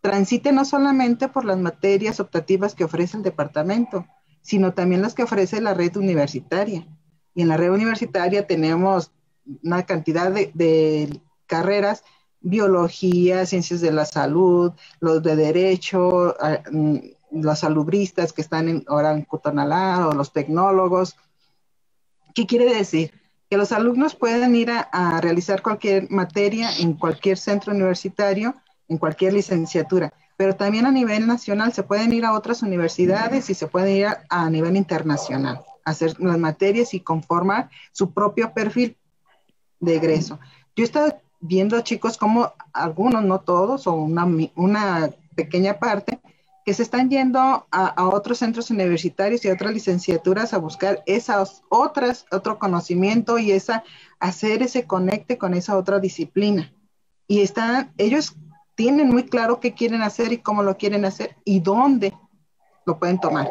transite no solamente por las materias optativas que ofrece el departamento, sino también las que ofrece la red universitaria. Y en la red universitaria tenemos una cantidad de carreras: biología, ciencias de la salud, los de derecho, los salubristas que están ahora en Cutonalá, o los tecnólogos. ¿Qué quiere decir? Que los alumnos pueden ir a realizar cualquier materia en cualquier centro universitario en cualquier licenciatura, pero también a nivel nacional se pueden ir a otras universidades y se pueden ir a nivel internacional, hacer las materias y conformar su propio perfil de egreso. Yo he estado viendo, chicos, como algunos, no todos, o una pequeña parte, que se están yendo a otros centros universitarios y a otras licenciaturas a buscar esas otro conocimiento y hacer ese conecte con esa otra disciplina. Y ellos tienen muy claro qué quieren hacer y cómo lo quieren hacer y dónde lo pueden tomar.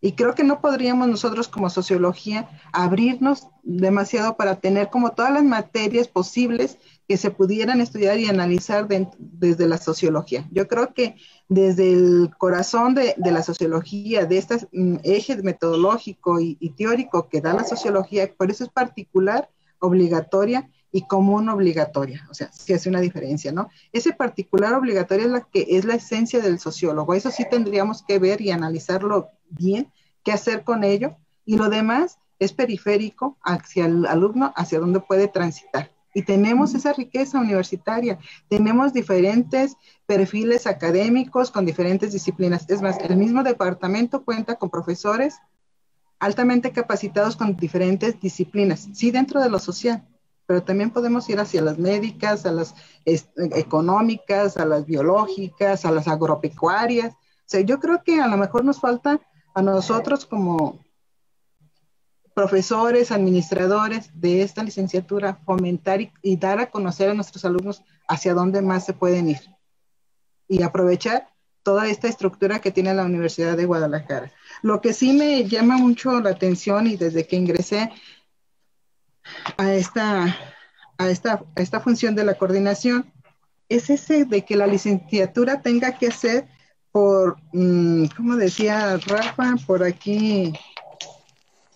Y creo que no podríamos nosotros como sociología abrirnos demasiado para tener como todas las materias posibles que se pudieran estudiar y analizar desde la sociología. Yo creo que desde el corazón de la sociología, de este eje metodológico y teórico que da la sociología, por eso es particular, obligatoria y común obligatoria, o sea, que hace una diferencia, ¿no? Ese particular obligatorio es la esencia del sociólogo, eso sí tendríamos que ver y analizarlo bien, qué hacer con ello, y lo demás es periférico hacia el alumno, hacia donde puede transitar. Y tenemos esa riqueza universitaria, tenemos diferentes perfiles académicos con diferentes disciplinas. Es más, el mismo departamento cuenta con profesores altamente capacitados con diferentes disciplinas, sí dentro de lo social, pero también podemos ir hacia las médicas, a las económicas, a las biológicas, a las agropecuarias. O sea, yo creo que a lo mejor nos falta a nosotros como profesores, administradores de esta licenciatura, fomentar y dar a conocer a nuestros alumnos hacia dónde más se pueden ir y aprovechar toda esta estructura que tiene la Universidad de Guadalajara. Lo que sí me llama mucho la atención y desde que ingresé a esta función de la coordinación es ese de que la licenciatura tenga que ser por, como decía Rafa, por aquí,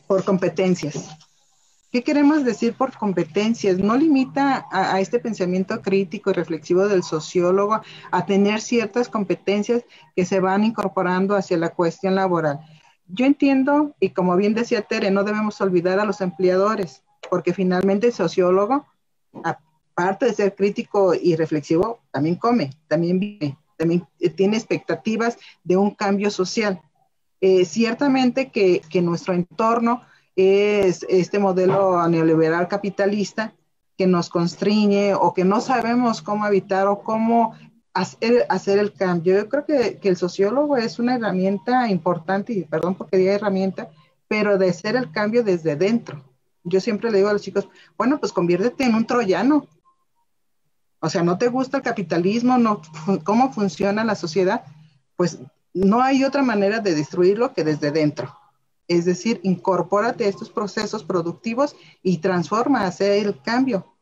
por competencias. ¿Qué queremos decir por competencias? No limita a este pensamiento crítico y reflexivo del sociólogo a tener ciertas competencias que se van incorporando hacia la cuestión laboral. Yo entiendo, y como bien decía Tere, no debemos olvidar a los empleadores, porque finalmente el sociólogo, aparte de ser crítico y reflexivo, también come, también vive, también tiene expectativas de un cambio social. Ciertamente que nuestro entorno es este modelo neoliberal capitalista que nos constriñe o que no sabemos cómo evitar o cómo hacer el cambio. Yo creo que el sociólogo es una herramienta importante, y perdón porque diga herramienta, pero de hacer el cambio desde dentro. Yo siempre le digo a los chicos, bueno, pues conviértete en un troyano. O sea, ¿no te gusta el capitalismo? No, ¿cómo funciona la sociedad? Pues no hay otra manera de destruirlo que desde dentro. Es decir, incorpórate a estos procesos productivos y transforma, hacer el cambio.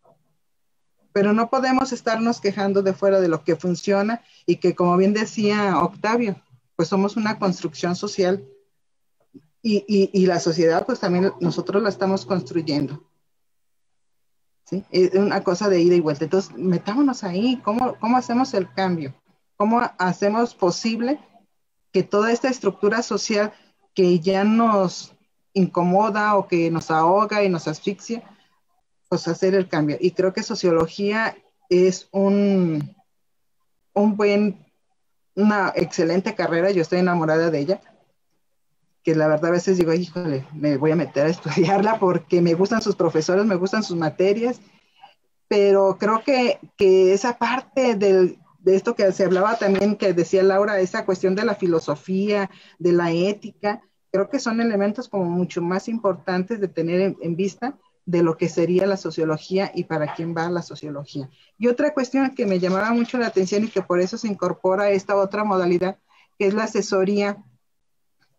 Pero no podemos estarnos quejando de fuera de lo que funciona y que, como bien decía Octavio, pues somos una construcción social y la sociedad pues también nosotros la estamos construyendo. ¿Sí? Es una cosa de ida y vuelta. Entonces, metámonos ahí. ¿Cómo hacemos el cambio? ¿Cómo hacemos posible que toda esta estructura social que ya nos incomoda o que nos ahoga y nos asfixia, pues hacer el cambio? Y creo que sociología es una excelente carrera. Yo estoy enamorada de ella, que la verdad a veces digo, híjole, me voy a meter a estudiarla porque me gustan sus profesores, me gustan sus materias, pero creo que esa parte de esto que se hablaba también, que decía Laura, esa cuestión de la filosofía, de la ética, creo que son elementos como mucho más importantes de tener en vista de lo que sería la sociología y para quién va la sociología. Y otra cuestión que me llamaba mucho la atención y que por eso se incorpora esta otra modalidad, que es la asesoría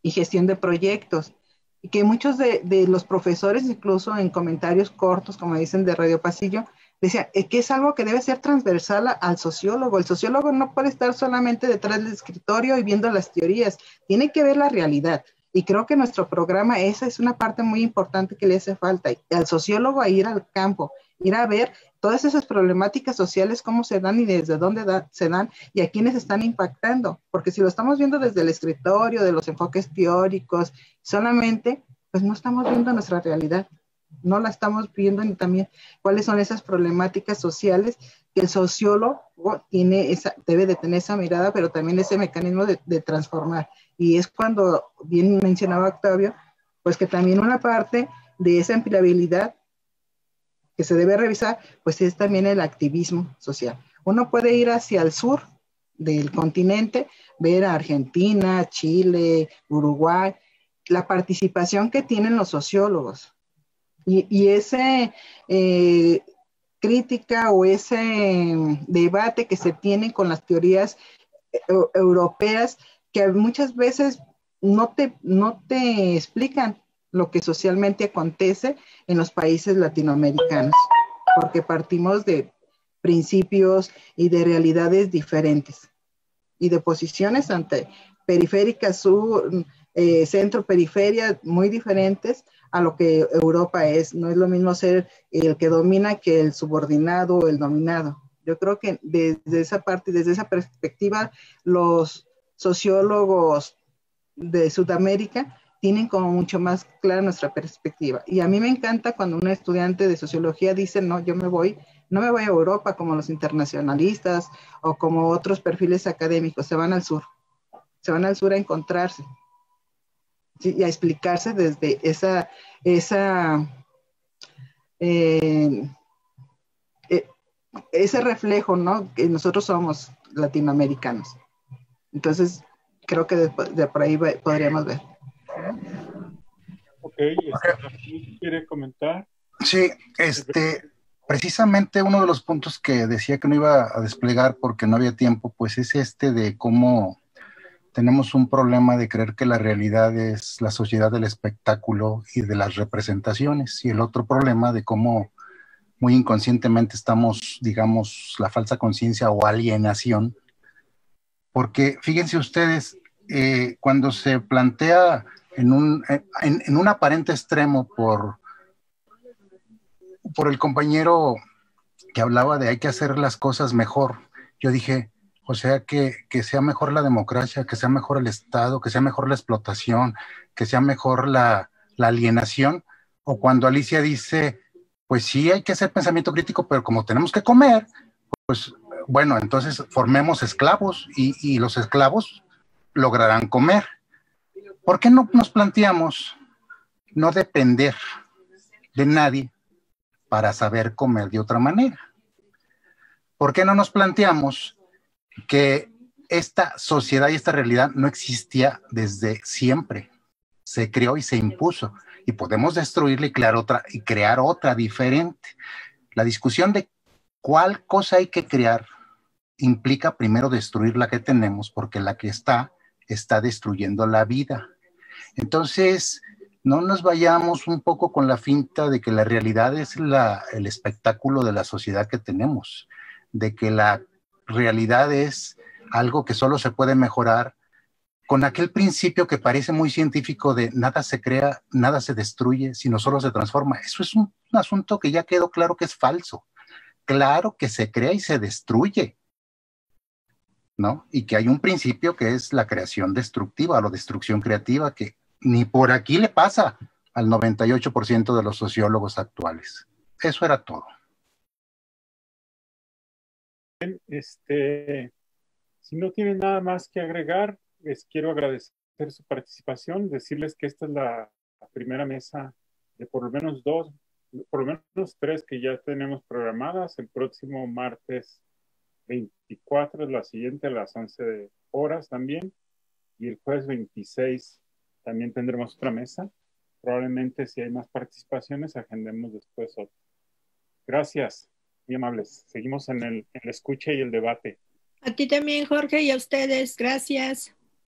y gestión de proyectos, y que muchos de los profesores, incluso en comentarios cortos, como dicen de Radio Pasillo, decían que es algo que debe ser transversal al sociólogo. El sociólogo no puede estar solamente detrás del escritorio y viendo las teorías, tiene que ver la realidad. Y creo que nuestro programa, esa es una parte muy importante que le hace falta, al sociólogo a ir al campo, ir a ver todas esas problemáticas sociales, cómo se dan y desde dónde se dan y a quiénes están impactando. Porque si lo estamos viendo desde el escritorio, de los enfoques teóricos, solamente, pues no estamos viendo nuestra realidad. No la estamos viendo, ni también cuáles son esas problemáticas sociales que el sociólogo debe de tener esa mirada, pero también ese mecanismo de transformar. Y es cuando, bien mencionaba Octavio, pues que también una parte de esa empleabilidad que se debe revisar, pues es también el activismo social. Uno puede ir hacia el sur del continente, ver a Argentina, Chile, Uruguay, la participación que tienen los sociólogos. Y ese crítica o ese debate que se tiene con las teorías europeas, que muchas veces no te explican lo que socialmente acontece en los países latinoamericanos, porque partimos de principios y de realidades diferentes y de posiciones ante periférica, sur, centro, periferia, muy diferentes a lo que Europa es. No es lo mismo ser el que domina que el subordinado o el dominado. Yo creo que desde esa parte y desde esa perspectiva, los sociólogos de Sudamérica tienen como mucho más clara nuestra perspectiva. Y a mí me encanta cuando un estudiante de sociología dice, no, yo no me voy a Europa como los internacionalistas o como otros perfiles académicos, se van al sur a encontrarse, ¿sí? Y a explicarse desde ese reflejo, ¿no? Que nosotros somos latinoamericanos. Entonces, creo que de por ahí podríamos ver. Ok, ¿quiere comentar? Sí, precisamente uno de los puntos que decía que no iba a desplegar porque no había tiempo, pues es de cómo tenemos un problema de creer que la realidad es la sociedad del espectáculo y de las representaciones, y el otro problema de cómo muy inconscientemente estamos, digamos, la falsa conciencia o alienación, porque fíjense ustedes, cuando se plantea en un aparente extremo por el compañero que hablaba de hay que hacer las cosas mejor, yo dije, o sea, que sea mejor la democracia, que sea mejor el Estado, que sea mejor la explotación, que sea mejor la alienación, o cuando Alicia dice, pues sí, hay que hacer pensamiento crítico, pero como tenemos que comer, pues bueno, entonces formemos esclavos y los esclavos lograrán comer. ¿Por qué no nos planteamos no depender de nadie para saber comer de otra manera? ¿Por qué no nos planteamos que esta sociedad y esta realidad no existía desde siempre? Se creó y se impuso, y podemos destruirla y crear otra diferente. La discusión de cuál cosa hay que crear implica primero destruir la que tenemos, porque la que está destruyendo la vida. Entonces, no nos vayamos un poco con la finta de que la realidad es el espectáculo de la sociedad que tenemos, de que la realidad es algo que solo se puede mejorar con aquel principio que parece muy científico de nada se crea, nada se destruye, sino solo se transforma. Eso es un asunto que ya quedó claro que es falso. Claro que se crea y se destruye, ¿no? Y que hay un principio que es la creación destructiva, la destrucción creativa, que ni por aquí le pasa al 98% de los sociólogos actuales. Eso era todo. Si no tienen nada más que agregar, les quiero agradecer su participación, decirles que esta es la primera mesa de por lo menos tres que ya tenemos programadas. El próximo martes 24 es la siguiente a las 11 horas también, y el jueves 26 también tendremos otra mesa. Probablemente, si hay más participaciones, agendemos después otra. Gracias, muy amables. Seguimos en el escucha y el debate. A ti también, Jorge, y a ustedes. Gracias.